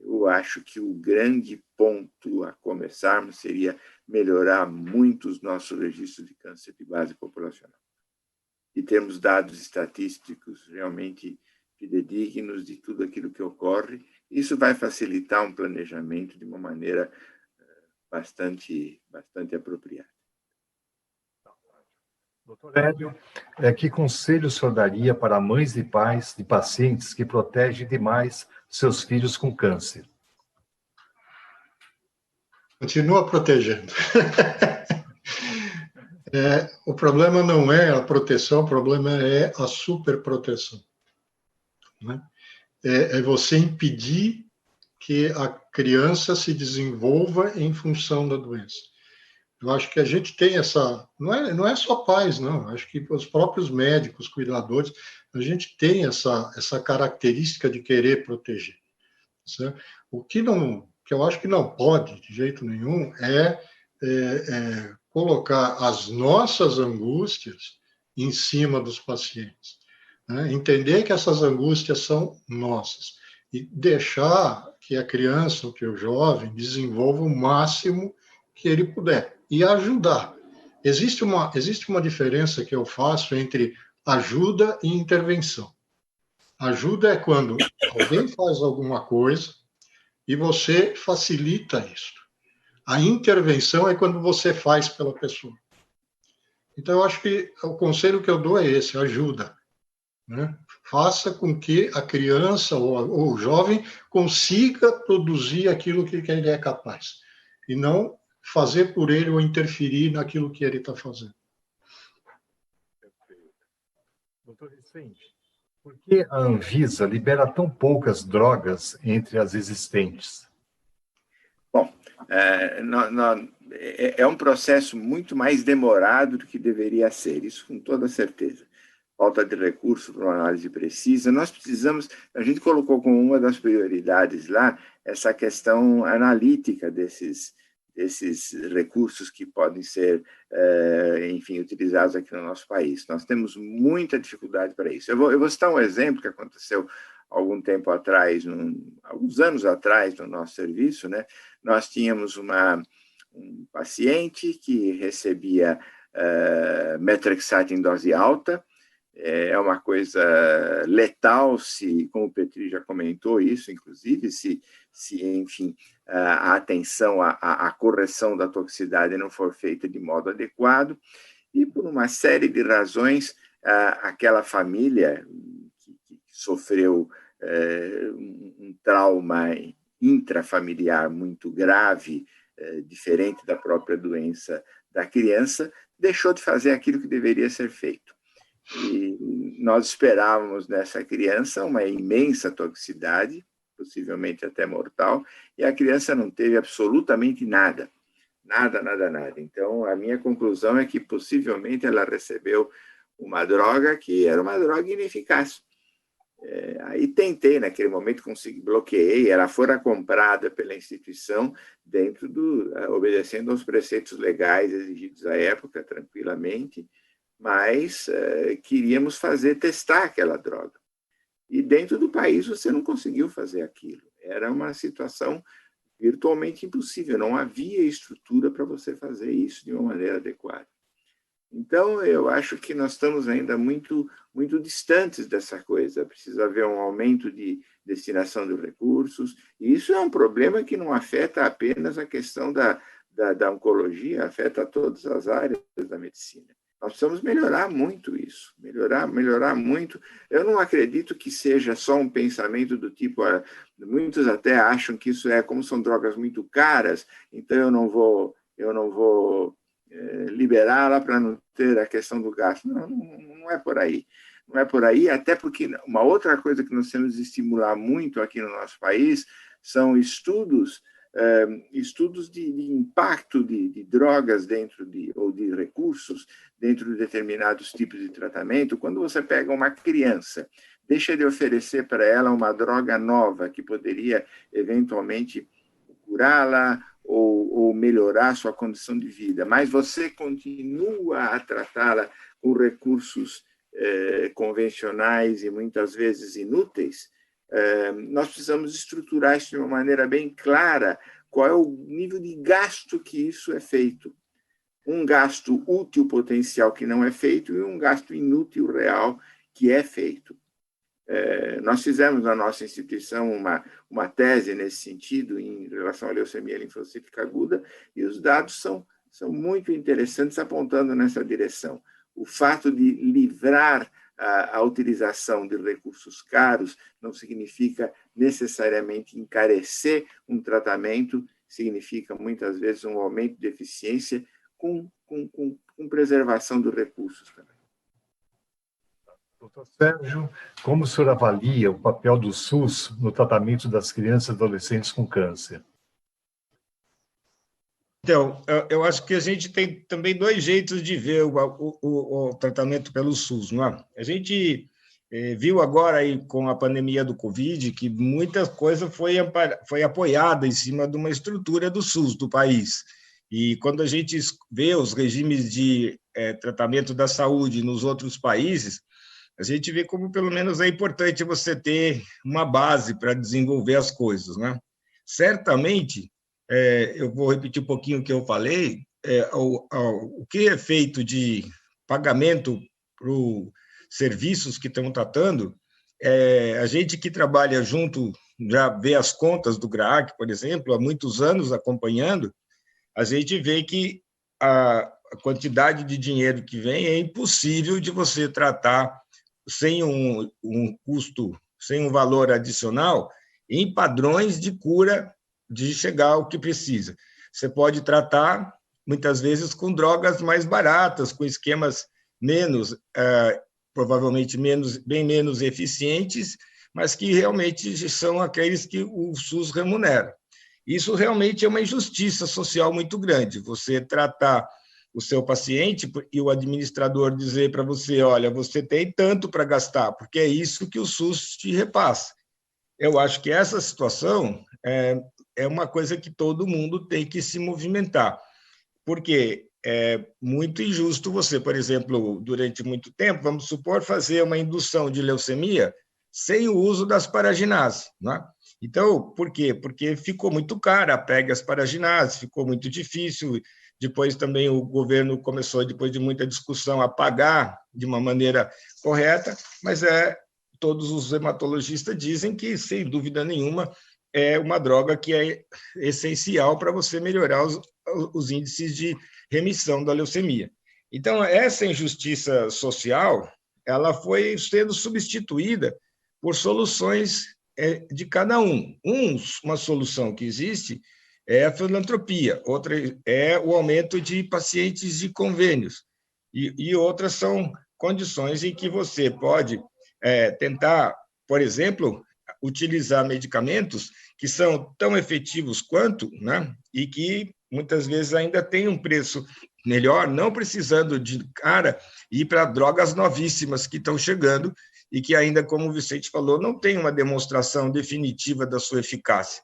eu acho que o grande ponto a começarmos seria melhorar muito os nossos registros de câncer de base populacional e termos dados estatísticos realmente fidedignos de tudo aquilo que ocorre. Isso vai facilitar um planejamento de uma maneira bastante apropriada. Doutor Hélio, que conselho o senhor daria para mães e pais de pacientes que protegem demais seus filhos com câncer? Continua protegendo. O problema não é a proteção, o problema é a superproteção. Né? É você impedir que a criança se desenvolva em função da doença. Eu acho que a gente tem essa... Não é só pais, não. Acho que os próprios médicos, cuidadores, a gente tem essa característica de querer proteger. Certo? O que eu acho que não pode, de jeito nenhum, é colocar as nossas angústias em cima dos pacientes. Né? Entender que essas angústias são nossas e deixar que a criança ou que o jovem desenvolva o máximo que ele puder e ajudar. Existe uma diferença que eu faço entre ajuda e intervenção. Ajuda é quando alguém faz alguma coisa e você facilita isso. A intervenção é quando você faz pela pessoa. Então, eu acho que o conselho que eu dou é esse, ajuda. Né? Faça com que a criança ou o jovem consiga produzir aquilo que ele é capaz. E não fazer por ele ou interferir naquilo que ele está fazendo. Perfeito. Doutor Vicente, por que a Anvisa libera tão poucas drogas entre as existentes? Bom, é um processo muito mais demorado do que deveria ser, isso com toda certeza. Falta de recurso para uma análise precisa. A gente colocou como uma das prioridades lá essa questão analítica desses recursos que podem ser, enfim, utilizados aqui no nosso país. Nós temos muita dificuldade para isso. Eu vou citar um exemplo que aconteceu algum tempo atrás, alguns anos atrás, no nosso serviço, né? Nós tínhamos um paciente que recebia Methotrexate em dose alta. É uma coisa letal, como o Petri já comentou isso, inclusive, se enfim, a atenção à correção da toxicidade não for feita de modo adequado, e por uma série de razões, aquela família que sofreu um trauma intrafamiliar muito grave, diferente da própria doença da criança, deixou de fazer aquilo que deveria ser feito. E nós esperávamos nessa criança uma imensa toxicidade, possivelmente até mortal, e a criança não teve absolutamente nada. Nada. Então, a minha conclusão é que possivelmente ela recebeu uma droga que era uma droga ineficaz. Aí tentei, naquele momento, bloqueei, ela fora comprada pela instituição obedecendo aos preceitos legais exigidos à época, tranquilamente, mas queríamos testar aquela droga. E dentro do país você não conseguiu fazer aquilo. Era uma situação virtualmente impossível, não havia estrutura para você fazer isso de uma maneira adequada. Então, eu acho que nós estamos ainda muito distantes dessa coisa. Precisa haver um aumento de destinação de recursos, e isso é um problema que não afeta apenas a questão da oncologia, afeta todas as áreas da medicina. Nós precisamos melhorar muito isso, melhorar muito. Eu não acredito que seja só um pensamento do tipo, muitos até acham que isso como são drogas muito caras, então eu não vou liberá-la para não ter a questão do gasto. Não é por aí. Não é por aí, até porque uma outra coisa que nós temos de estimular muito aqui no nosso país são estudos de impacto de drogas ou de recursos dentro de determinados tipos de tratamento. Quando você pega uma criança, deixa de oferecer para ela uma droga nova que poderia eventualmente curá-la ou melhorar sua condição de vida, mas você continua a tratá-la com recursos convencionais e muitas vezes inúteis, nós precisamos estruturar isso de uma maneira bem clara, qual é o nível de gasto que isso é feito. Um gasto útil potencial que não é feito e um gasto inútil real que é feito. Nós fizemos na nossa instituição uma tese nesse sentido em relação à leucemia linfocítica aguda e os dados são muito interessantes apontando nessa direção. O fato de livrar a utilização de recursos caros não significa necessariamente encarecer um tratamento, significa muitas vezes um aumento de eficiência com preservação dos recursos também. Doutor Sérgio, como o senhor avalia o papel do SUS no tratamento das crianças e adolescentes com câncer? Então, eu acho que a gente tem também dois jeitos de ver o tratamento pelo SUS, não é? A gente viu agora aí com a pandemia do Covid que muita coisa foi apoiada em cima de uma estrutura do SUS do país. E quando a gente vê os regimes de tratamento da saúde nos outros países, a gente vê como pelo menos é importante você ter uma base para desenvolver as coisas, né? Certamente, eu vou repetir um pouquinho o que eu falei, o que é feito de pagamento para os serviços que estão tratando, a gente que trabalha junto, já vê as contas do GRAAC, por exemplo, há muitos anos acompanhando, a gente vê que a quantidade de dinheiro que vem é impossível de você tratar sem um custo, sem um valor adicional, em padrões de cura de chegar ao que precisa. Você pode tratar, muitas vezes, com drogas mais baratas, com esquemas provavelmente bem menos eficientes, mas que realmente são aqueles que o SUS remunera. Isso realmente é uma injustiça social muito grande, você tratar o seu paciente e o administrador dizer para você, olha, você tem tanto para gastar, porque é isso que o SUS te repassa. Eu acho que essa situação é uma coisa que todo mundo tem que se movimentar, porque é muito injusto você, por exemplo, durante muito tempo, vamos supor, fazer uma indução de leucemia sem o uso das paraginases, né? Então, por quê? Porque ficou muito cara a PEG-asparaginase, ficou muito difícil. Depois também o governo começou, depois de muita discussão, a pagar de uma maneira correta, mas todos os hematologistas dizem que, sem dúvida nenhuma, é uma droga que é essencial para você melhorar os índices de remissão da leucemia. Então, essa injustiça social, ela foi sendo substituída por soluções de cada um. Uma solução que existe é a filantropia, outra é o aumento de pacientes de convênios, e outras são condições em que você pode tentar, por exemplo, utilizar medicamentos que são tão efetivos quanto, né, e que muitas vezes ainda tem um preço melhor, não precisando de cara ir para drogas novíssimas que estão chegando e que ainda, como o Vicente falou, não tem uma demonstração definitiva da sua eficácia.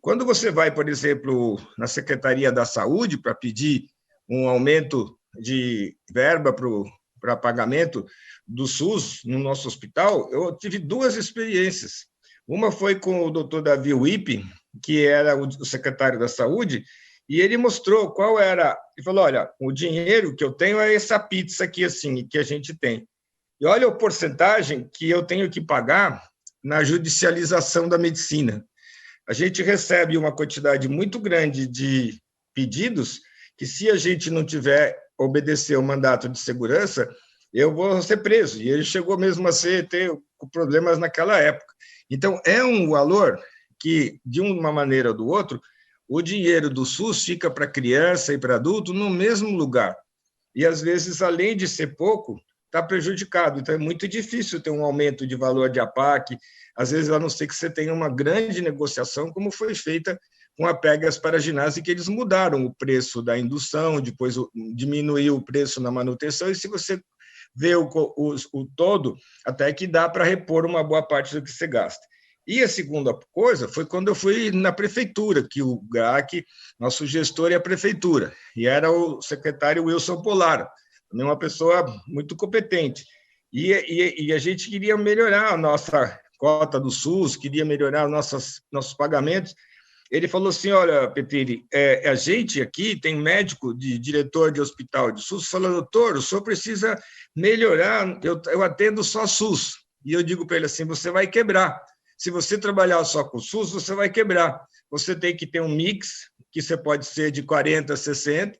Quando você vai, por exemplo, na Secretaria da Saúde para pedir um aumento de verba para pagamento do SUS no nosso hospital, eu tive duas experiências. Uma foi com o Dr. Davi Wippe, que era o secretário da Saúde, e ele mostrou qual era. Ele falou: olha, o dinheiro que eu tenho é essa pizza aqui, assim, que a gente tem. E olha a porcentagem que eu tenho que pagar na judicialização da medicina. A gente recebe uma quantidade muito grande de pedidos que, se a gente não tiver obedecer o mandato de segurança, eu vou ser preso. E ele chegou mesmo a ter problemas naquela época. Então, é um valor que, de uma maneira ou do outro, o dinheiro do SUS fica para criança e para adulto no mesmo lugar. E, às vezes, além de ser pouco, está prejudicado. Então, é muito difícil ter um aumento de valor de APAC, às vezes, a não ser que você tenha uma grande negociação, como foi feita com a Pegas para ginásio, que eles mudaram o preço da indução, depois diminuiu o preço na manutenção, e se você vê o todo, até que dá para repor uma boa parte do que você gasta. E a segunda coisa foi quando eu fui na prefeitura, que o GRAAC, nosso gestor, é a prefeitura, e era o secretário Wilson Polaro, também uma pessoa muito competente. E a gente queria melhorar a nossa cota do SUS, queria melhorar nossos pagamentos. Ele falou assim, olha, Petrilli, a gente aqui tem médico, diretor de hospital de SUS, falou, doutor, o senhor precisa melhorar, eu atendo só SUS. E eu digo para ele assim, você vai quebrar. Se você trabalhar só com SUS, você vai quebrar. Você tem que ter um mix, que você pode ser de 40 a 60,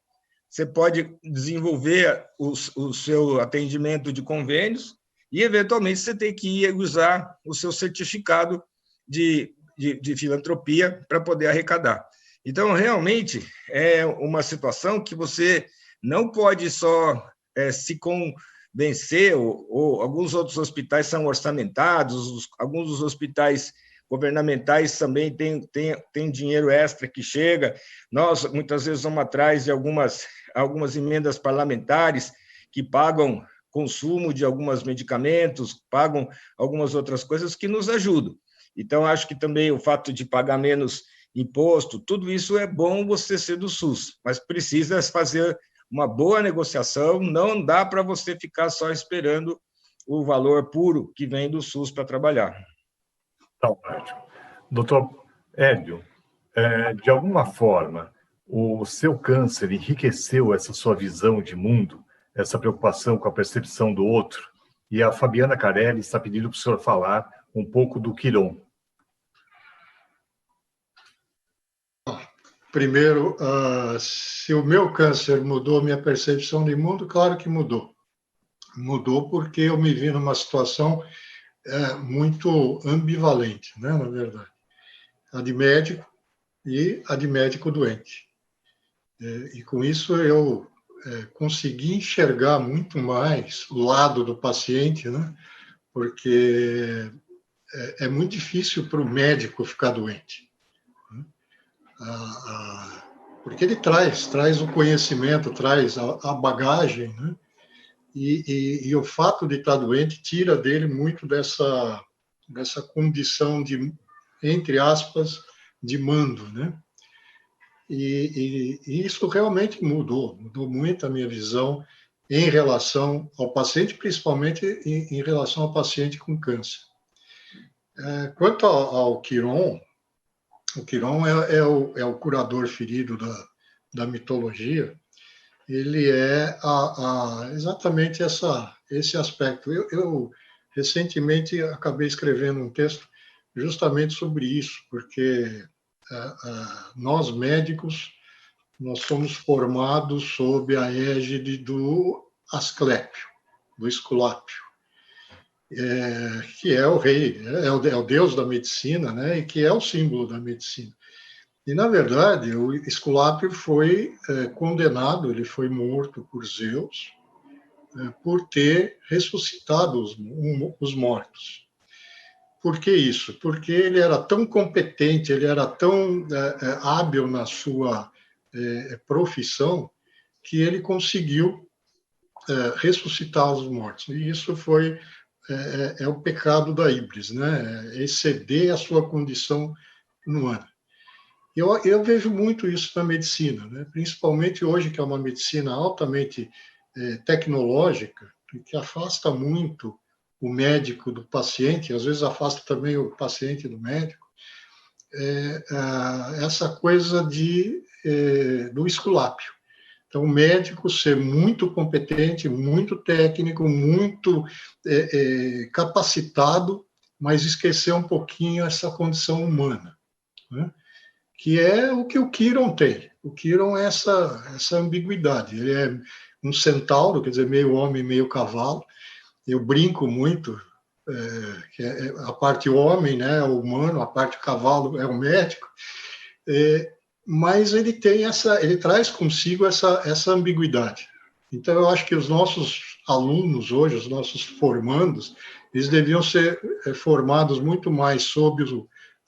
você pode desenvolver o seu atendimento de convênios e, eventualmente, você tem que ir usar o seu certificado de filantropia para poder arrecadar. Então, realmente, é uma situação que você não pode só se convencer, ou alguns outros hospitais são orçamentados, alguns dos hospitais governamentais também têm dinheiro extra que chega. Nós, muitas vezes, vamos atrás de algumas emendas parlamentares que pagam consumo de alguns medicamentos, pagam algumas outras coisas que nos ajudam. Então, acho que também o fato de pagar menos imposto, tudo isso é bom você ser do SUS, mas precisa fazer uma boa negociação, não dá para você ficar só esperando o valor puro que vem do SUS para trabalhar. Tá ótimo. Doutor Hélio, de alguma forma, o seu câncer enriqueceu essa sua visão de mundo, essa preocupação com a percepção do outro, e a Fabiana Carelli está pedindo para o senhor falar um pouco do Quirón. Primeiro, se o meu câncer mudou minha percepção de mundo, claro que mudou. Mudou porque eu me vi numa situação muito ambivalente, né, na verdade. A de médico e a de médico doente. E com isso eu consegui enxergar muito mais o lado do paciente, né, porque é muito difícil para o médico ficar doente. Porque ele traz o conhecimento, traz a bagagem, né? E o fato de estar doente tira dele muito dessa condição de, entre aspas, de mando, né? E isso realmente mudou muito a minha visão em relação ao paciente, principalmente em relação ao paciente com câncer. Quanto ao Quirón, o Quirón é o curador ferido da mitologia. Ele é exatamente esse aspecto. Eu recentemente acabei escrevendo um texto justamente sobre isso, porque nós médicos nós somos formados sob a égide do Asclépio, do Esculápio, que é o rei, é o deus da medicina, né, e que é o símbolo da medicina. E, na verdade, o Esculápio foi condenado, ele foi morto por Zeus, por ter ressuscitado os mortos. Por que isso? Porque ele era tão competente, ele era tão hábil na sua profissão, que ele conseguiu ressuscitar os mortos. E isso foi o pecado da híbris, né? Exceder a sua condição humana. Eu vejo muito isso na medicina, né? Principalmente hoje, que é uma medicina altamente tecnológica, que afasta muito o médico do paciente, às vezes afasta também o paciente do médico, essa coisa do esculápio. Então, o médico ser muito competente, muito técnico, muito capacitado, mas esquecer um pouquinho essa condição humana, né? Que é o que o Quirón tem. O Quirón é essa ambiguidade. Ele é um centauro, quer dizer, meio homem, meio cavalo. Eu brinco muito, que a parte homem, né, o humano, a parte cavalo é o médico, mas ele traz consigo essa ambiguidade. Então, eu acho que os nossos alunos hoje, os nossos formandos, eles deviam ser formados muito mais sob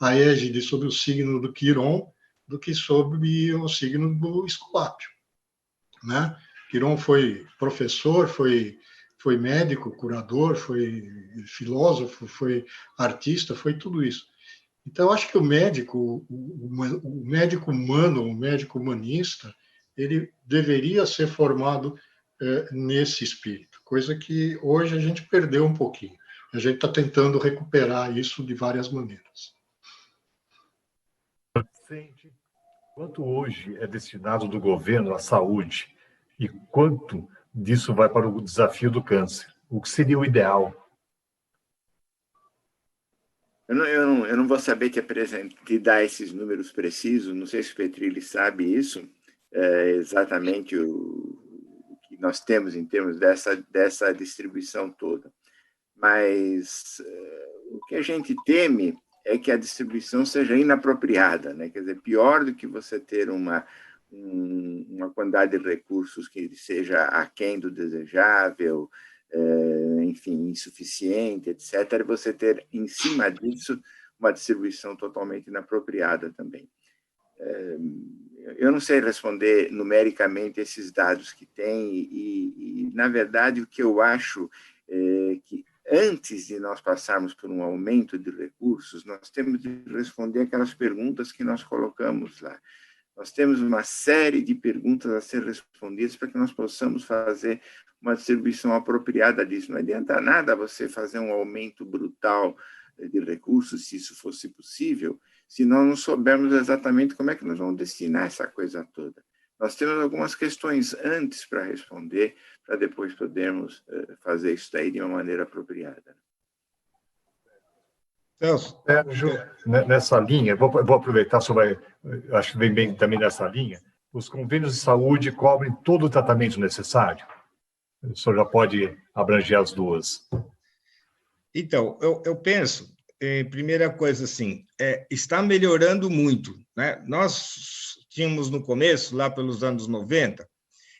a égide, sob o signo do Quiron, do que sob o signo do Esculápio, né? Quiron foi professor, foi médico, curador, foi filósofo, foi artista, foi tudo isso. Então, eu acho que o médico humano, o médico humanista, ele deveria ser formado nesse espírito, coisa que hoje a gente perdeu um pouquinho. A gente está tentando recuperar isso de várias maneiras. Quanto hoje é destinado do governo à saúde e quanto disso vai para o desafio do câncer? O que seria o ideal? Eu não vou saber te dar esses números precisos, não sei se o Petrilli sabe isso, exatamente o que nós temos em termos dessa distribuição toda. Mas o que a gente teme é que a distribuição seja inapropriada, né? Quer dizer, pior do que você ter uma quantidade de recursos que seja aquém do desejável, enfim, insuficiente, etc., você ter em cima disso uma distribuição totalmente inapropriada também. Eu não sei responder numericamente esses dados que tem e na verdade, o que eu acho é que antes de nós passarmos por um aumento de recursos, nós temos de responder aquelas perguntas que nós colocamos lá. Nós temos uma série de perguntas a ser respondidas para que nós possamos fazer uma distribuição apropriada disso. Não adianta nada você fazer um aumento brutal de recursos, se isso fosse possível, se nós não soubermos exatamente como é que nós vamos destinar essa coisa toda. Nós temos algumas questões antes para responder, para depois podermos fazer isso daí de uma maneira apropriada. Sérgio, nessa linha, vou aproveitar acho que vem bem também nessa linha, os convênios de saúde cobrem todo o tratamento necessário? O senhor já pode abranger as duas. Então, eu penso, primeira coisa assim, está melhorando muito, né? Nós tínhamos no começo, lá pelos anos 90,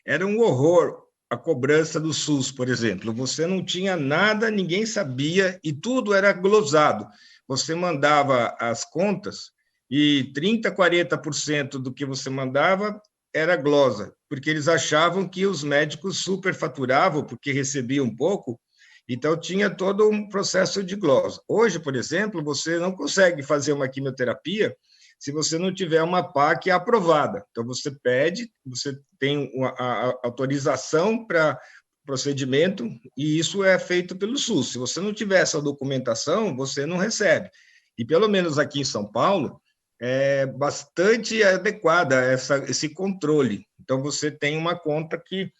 era um horror a cobrança do SUS, por exemplo. Você não tinha nada, ninguém sabia, e tudo era glosado. Você mandava as contas e 30%, 40% do que você mandava era glosa, porque eles achavam que os médicos superfaturavam porque recebiam pouco, então tinha todo um processo de glosa. Hoje, por exemplo, você não consegue fazer uma quimioterapia se você não tiver uma PAC aprovada. Então, você pede, você tem a autorização para procedimento, e isso é feito pelo SUS. Se você não tiver essa documentação, você não recebe. E, pelo menos aqui em São Paulo, é bastante adequada esse controle. Então, você tem uma conta que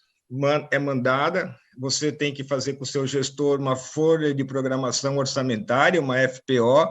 é mandada, você tem que fazer com o seu gestor uma folha de programação orçamentária, uma FPO,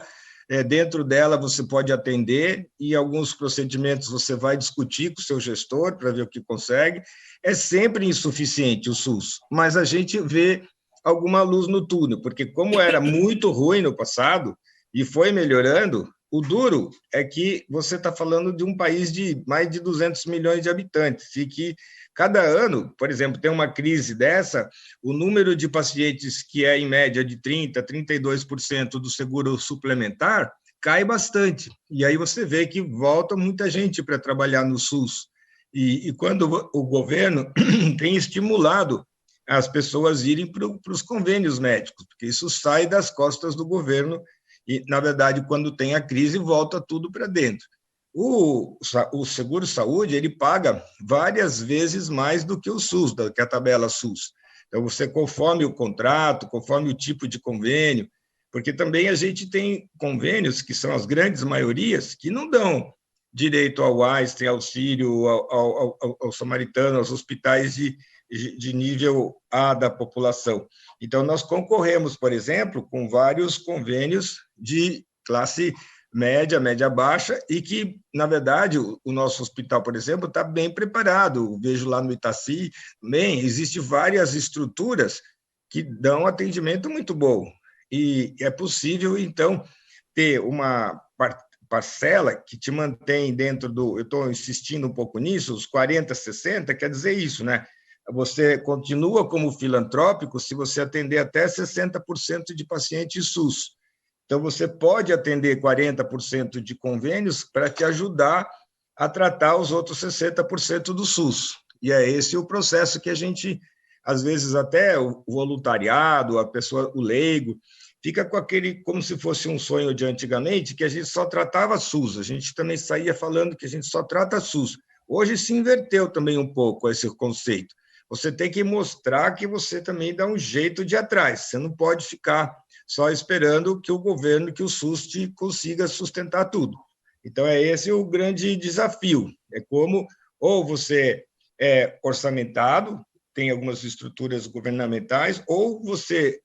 dentro dela você pode atender e alguns procedimentos você vai discutir com o seu gestor para ver o que consegue. É sempre insuficiente o SUS, mas a gente vê alguma luz no túnel, porque como era muito ruim no passado e foi melhorando, o duro é que você está falando de um país de mais de 200 milhões de habitantes e que cada ano, por exemplo, tem uma crise dessa, o número de pacientes que é em média de 30%, 32% do seguro suplementar cai bastante. E aí você vê que volta muita gente para trabalhar no SUS. E quando o governo tem estimulado as pessoas irem para os convênios médicos, porque isso sai das costas do governo e, na verdade, quando tem a crise, volta tudo para dentro. O seguro-saúde, ele paga várias vezes mais do que o SUS, do que a tabela SUS. Então, você, conforme o contrato, conforme o tipo de convênio, porque também a gente tem convênios, que são as grandes maiorias, que não dão direito ao Einstein, auxílio, ao Samaritano, aos hospitais de nível A da população. Então, nós concorremos, por exemplo, com vários convênios de classe média baixa, e que, na verdade, o nosso hospital, por exemplo, está bem preparado. Vejo lá no Itaci, também, existem várias estruturas que dão atendimento muito bom. E é possível, então, ter uma parcela que te mantém dentro do... Eu estou insistindo um pouco nisso, os 40, 60, quer dizer isso, né? Você continua como filantrópico se você atender até 60% de pacientes SUS. Então, você pode atender 40% de convênios para te ajudar a tratar os outros 60% do SUS. E é esse o processo que a gente, às vezes, até o voluntariado, a pessoa, o leigo, fica com aquele, como se fosse um sonho de antigamente, que a gente só tratava SUS. A gente também saía falando que a gente só trata SUS. Hoje se inverteu também um pouco esse conceito. Você tem que mostrar que você também dá um jeito de ir atrás. Você não pode ficar só esperando que o governo, que o SUS te consiga sustentar tudo. Então, é esse o grande desafio. É como, ou você é orçamentado, tem algumas estruturas governamentais, ou você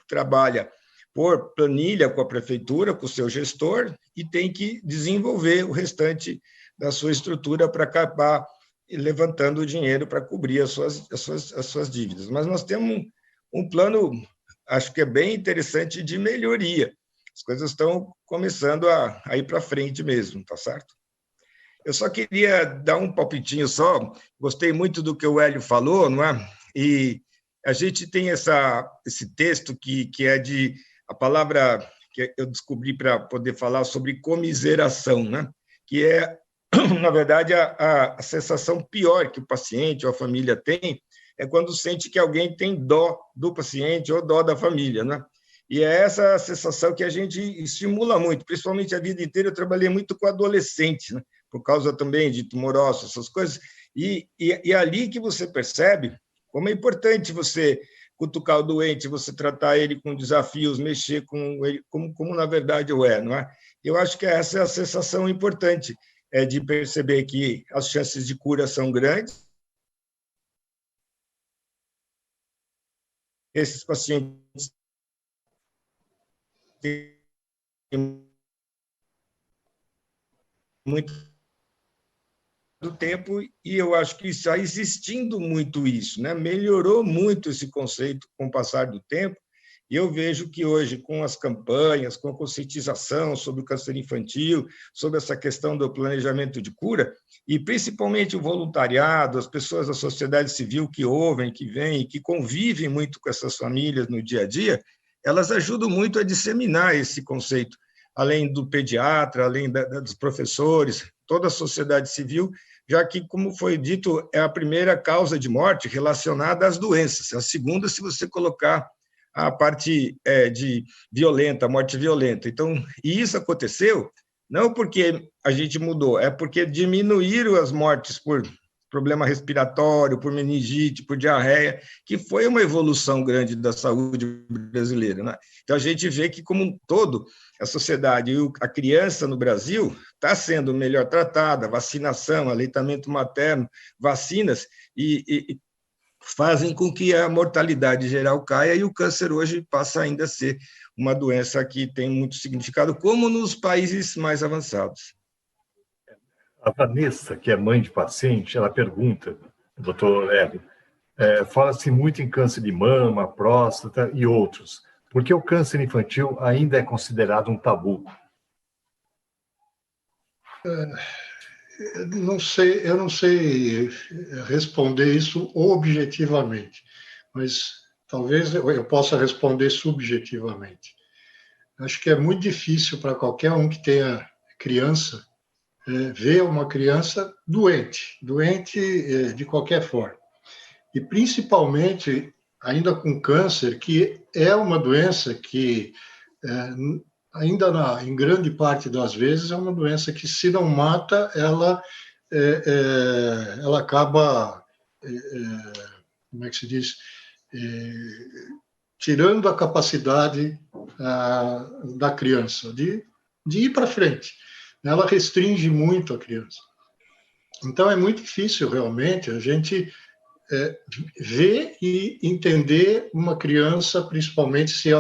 trabalha por planilha com a prefeitura, com o seu gestor, e tem que desenvolver o restante da sua estrutura para acabar levantando o dinheiro para cobrir as suas dívidas. Mas nós temos um plano, acho que é bem interessante, de melhoria. As coisas estão começando a ir para frente mesmo, tá certo? Eu só queria dar um palpitinho só, gostei muito do que o Hélio falou, não é? E a gente tem esse texto que é a palavra que eu descobri para poder falar sobre comiseração, né? Que é, na verdade, a sensação pior que o paciente ou a família tem é quando sente que alguém tem dó do paciente ou dó da família, né? E é essa sensação que a gente estimula muito, principalmente a vida inteira. Eu trabalhei muito com adolescentes, né? Por causa também de tumor ósseo, essas coisas, e é ali que você percebe como é importante você cutucar o doente, você tratar ele com desafios, mexer com ele, como na verdade não é? Eu acho que essa é a sensação importante, de perceber que as chances de cura são grandes. Esses pacientes têm muito do tempo, e eu acho que está existindo muito isso, né? Melhorou muito esse conceito com o passar do tempo, e eu vejo que hoje, com as campanhas, com a conscientização sobre o câncer infantil, sobre essa questão do planejamento de cura, e principalmente o voluntariado, as pessoas da sociedade civil que ouvem, que vêm, que convivem muito com essas famílias no dia a dia, elas ajudam muito a disseminar esse conceito, além do pediatra, além dos professores, toda a sociedade civil, já que, como foi dito, é a primeira causa de morte relacionada às doenças. A segunda, se você colocar a parte de violenta, morte violenta. Então, e isso aconteceu não porque a gente mudou, é porque diminuíram as mortes por problema respiratório, por meningite, por diarreia, que foi uma evolução grande da saúde brasileira, né? Então, a gente vê que, como um todo, a sociedade e a criança no Brasil está sendo melhor tratada, vacinação, aleitamento materno, vacinas, e fazem com que a mortalidade geral caia, e o câncer hoje passa ainda a ser uma doença que tem muito significado, como nos países mais avançados. A Vanessa, que é mãe de paciente, ela pergunta, doutor Hélio, fala-se muito em câncer de mama, próstata e outros. Por que o câncer infantil ainda é considerado um tabu? Eu não sei responder isso objetivamente, mas talvez eu possa responder subjetivamente. Acho que é muito difícil para qualquer um que tenha criança ver uma criança doente de qualquer forma. E principalmente ainda com câncer, que é uma doença que ainda em grande parte das vezes é uma doença que, se não mata, ela acaba, como é que se diz, tirando a capacidade da criança de ir para frente. Ela restringe muito a criança. Então, é muito difícil, realmente, a gente ver e entender uma criança, principalmente se é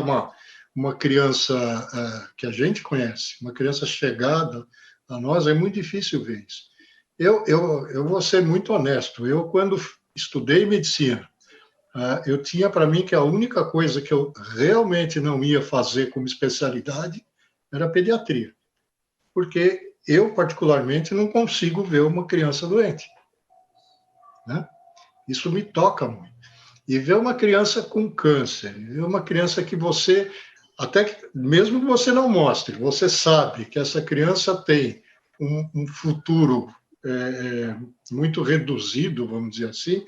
uma criança que a gente conhece, uma criança chegada a nós, é muito difícil ver isso. Eu vou ser muito honesto. Eu, quando estudei medicina, eu tinha para mim que a única coisa que eu realmente não ia fazer como especialidade era pediatria. Porque eu, particularmente, não consigo ver uma criança doente, né? Isso me toca muito. E ver uma criança com câncer, ver uma criança que você, até que, mesmo que você não mostre, você sabe que essa criança tem um futuro muito reduzido, vamos dizer assim,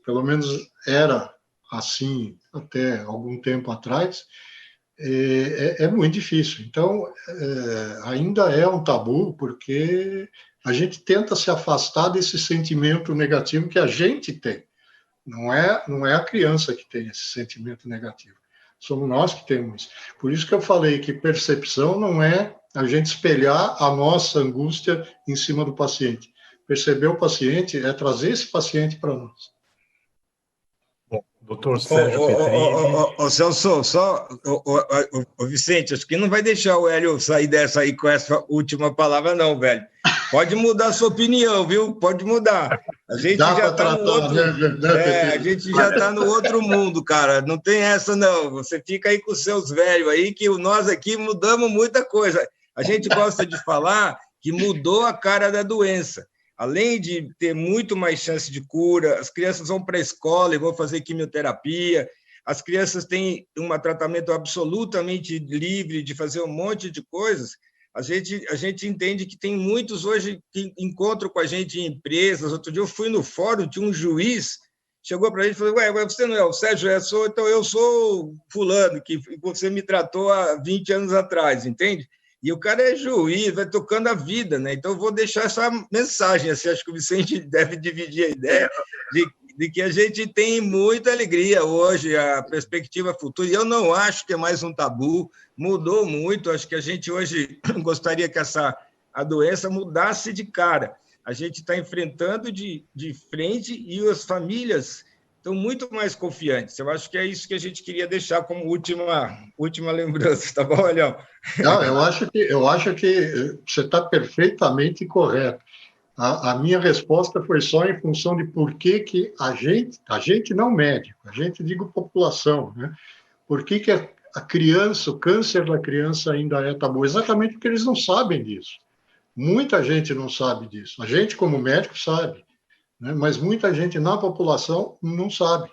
pelo menos era assim até algum tempo atrás, é muito difícil. Então, ainda é um tabu, porque a gente tenta se afastar desse sentimento negativo que a gente tem. Não é a criança que tem esse sentimento negativo. Somos nós que temos. Por isso que eu falei que percepção não é a gente espelhar a nossa angústia em cima do paciente. Perceber o paciente é trazer esse paciente para nós. Bom, doutor Sérgio Petrini... Celso, Vicente, acho que não vai deixar o Hélio sair dessa aí com essa última palavra, não, velho. Pode mudar a sua opinião, viu? Pode mudar. A gente já está no outro... a gente já está no outro mundo, cara. Não tem essa, não. Você fica aí com os seus velhos aí, que nós aqui mudamos muita coisa. A gente gosta de falar que mudou a cara da doença. Além de ter muito mais chance de cura, as crianças vão para a escola e vão fazer quimioterapia, as crianças têm um tratamento absolutamente livre de fazer um monte de coisas. A gente entende que tem muitos hoje que encontram com a gente em empresas. Outro dia eu fui no fórum, tinha um juiz, chegou para a gente e falou: ué, você não é o Sérgio? Então eu sou fulano, que você me tratou há 20 anos atrás, entende? E o cara é juiz, vai tocando a vida, né? Então eu vou deixar essa mensagem, assim, acho que o Vicente deve dividir a ideia de que a gente tem muita alegria hoje, a perspectiva futura, e eu não acho que é mais um tabu, mudou muito, acho que a gente hoje gostaria que a doença mudasse de cara. A gente está enfrentando de frente e as famílias estão muito mais confiantes. Eu acho que é isso que a gente queria deixar como última lembrança, tá bom, Léo? Não, eu acho que você está perfeitamente correto. A minha resposta foi só em função de por que a gente não médico, a gente digo população, né? Por que a criança, o câncer da criança ainda é tabu? Exatamente porque eles não sabem disso. Muita gente não sabe disso. A gente, como médico, sabe, né? Mas muita gente na população não sabe.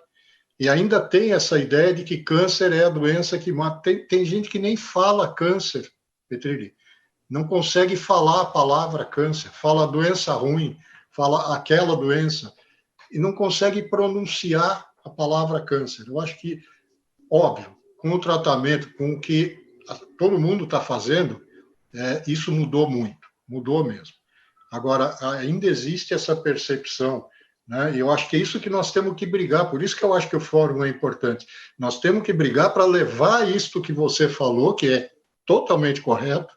E ainda tem essa ideia de que câncer é a doença que mata. Tem gente que nem fala câncer, Petrini. Não consegue falar a palavra câncer, fala doença ruim, fala aquela doença, e não consegue pronunciar a palavra câncer. Eu acho que, óbvio, com o tratamento, com o que todo mundo está fazendo, isso mudou muito, mudou mesmo. Agora, ainda existe essa percepção, né? E eu acho que é isso que nós temos que brigar, por isso que eu acho que o fórum é importante. Nós temos que brigar para levar isto que você falou, que é totalmente correto,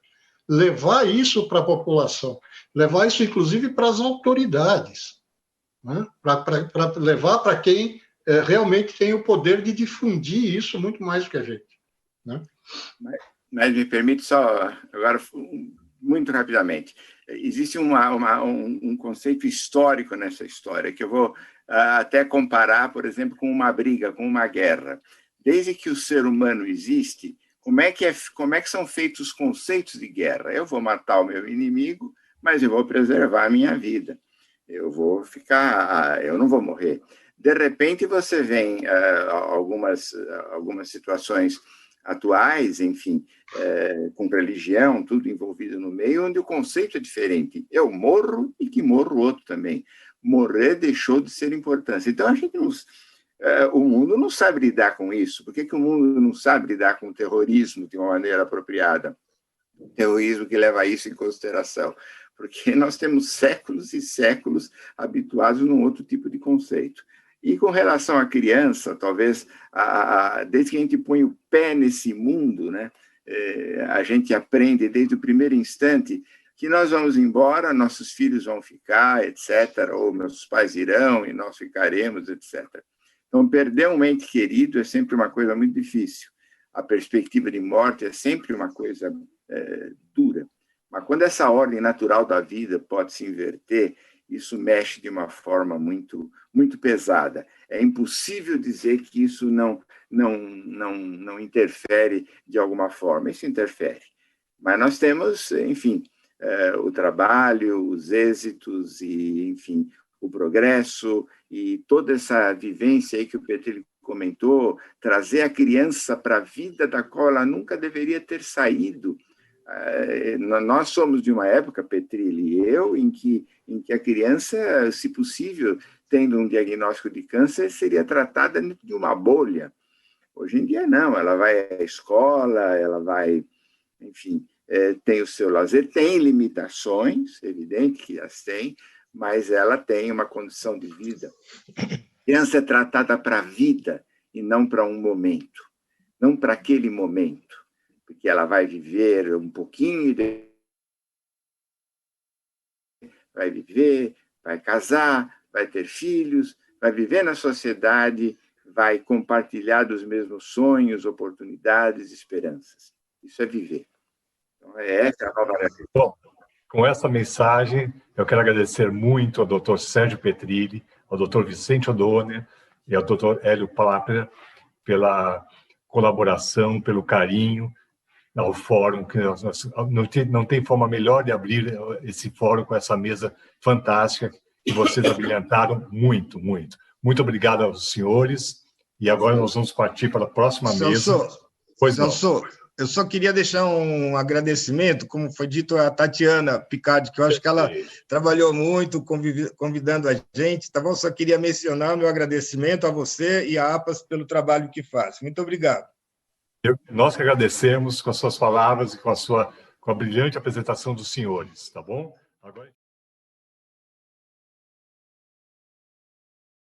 levar isso para a população, levar isso, inclusive, para as autoridades, né? Para levar para quem realmente tem o poder de difundir isso muito mais do que a gente, né? Mas me permite só, agora, muito rapidamente, existe um conceito histórico nessa história, que eu vou até comparar, por exemplo, com uma briga, com uma guerra. Desde que o ser humano existe, como é que são feitos os conceitos de guerra? Eu vou matar o meu inimigo, mas eu vou preservar a minha vida. Eu não vou morrer. De repente, você vem algumas situações atuais, enfim, com religião, tudo envolvido no meio, onde o conceito é diferente. Eu morro e que morro o outro também. Morrer deixou de ser importância. Então, a gente o mundo não sabe lidar com isso. Por que o mundo não sabe lidar com o terrorismo de uma maneira apropriada? O terrorismo que leva isso em consideração. Porque nós temos séculos e séculos habituados num outro tipo de conceito. E com relação à criança, talvez, desde que a gente põe o pé nesse mundo, né, a gente aprende desde o primeiro instante que nós vamos embora, nossos filhos vão ficar, etc., ou meus pais irão e nós ficaremos, etc. Então, perder um ente querido é sempre uma coisa muito difícil. a perspectiva de morte é sempre uma coisa dura. Mas quando essa ordem natural da vida pode se inverter, isso mexe de uma forma muito, muito pesada. É impossível dizer que isso não interfere de alguma forma. Isso interfere. Mas nós temos, enfim, o trabalho, os êxitos e, enfim, o progresso e toda essa vivência aí que o Petrilli comentou, trazer a criança para a vida da qual ela nunca deveria ter saído. Nós somos de uma época, Petrilli e eu, em que a criança, se possível, tendo um diagnóstico de câncer, seria tratada dentro de uma bolha. Hoje em dia, não. Ela vai à escola, ela vai, enfim, tem o seu lazer, tem limitações, evidente que as tem, mas ela tem uma condição de vida. A criança é tratada para a vida e não para um momento, não para aquele momento, porque ela vai viver um pouquinho, vai viver, vai casar, vai ter filhos, vai viver na sociedade, vai compartilhar dos mesmos sonhos, oportunidades, esperanças. Isso é viver. Então, essa a nova realidade. Bom, com essa mensagem, eu quero agradecer muito ao Dr. Sérgio Petrilli, ao Dr. Vicente O'Donnell e ao Dr. Hélio Palapra pela colaboração, pelo carinho ao fórum, que não tem forma melhor de abrir esse fórum com essa mesa fantástica que vocês abrilhantaram muito, muito. Muito obrigado aos senhores, e agora nós vamos partir para a próxima mesa. Celso, eu só queria deixar um agradecimento, como foi dito a Tatiana Picardi, que eu acho que ela trabalhou muito convidando a gente, tá bom? Só queria mencionar o meu agradecimento a você e à APAS pelo trabalho que faz. Muito obrigado. Nós que agradecemos com as suas palavras e com a brilhante apresentação dos senhores, tá bom? Agora...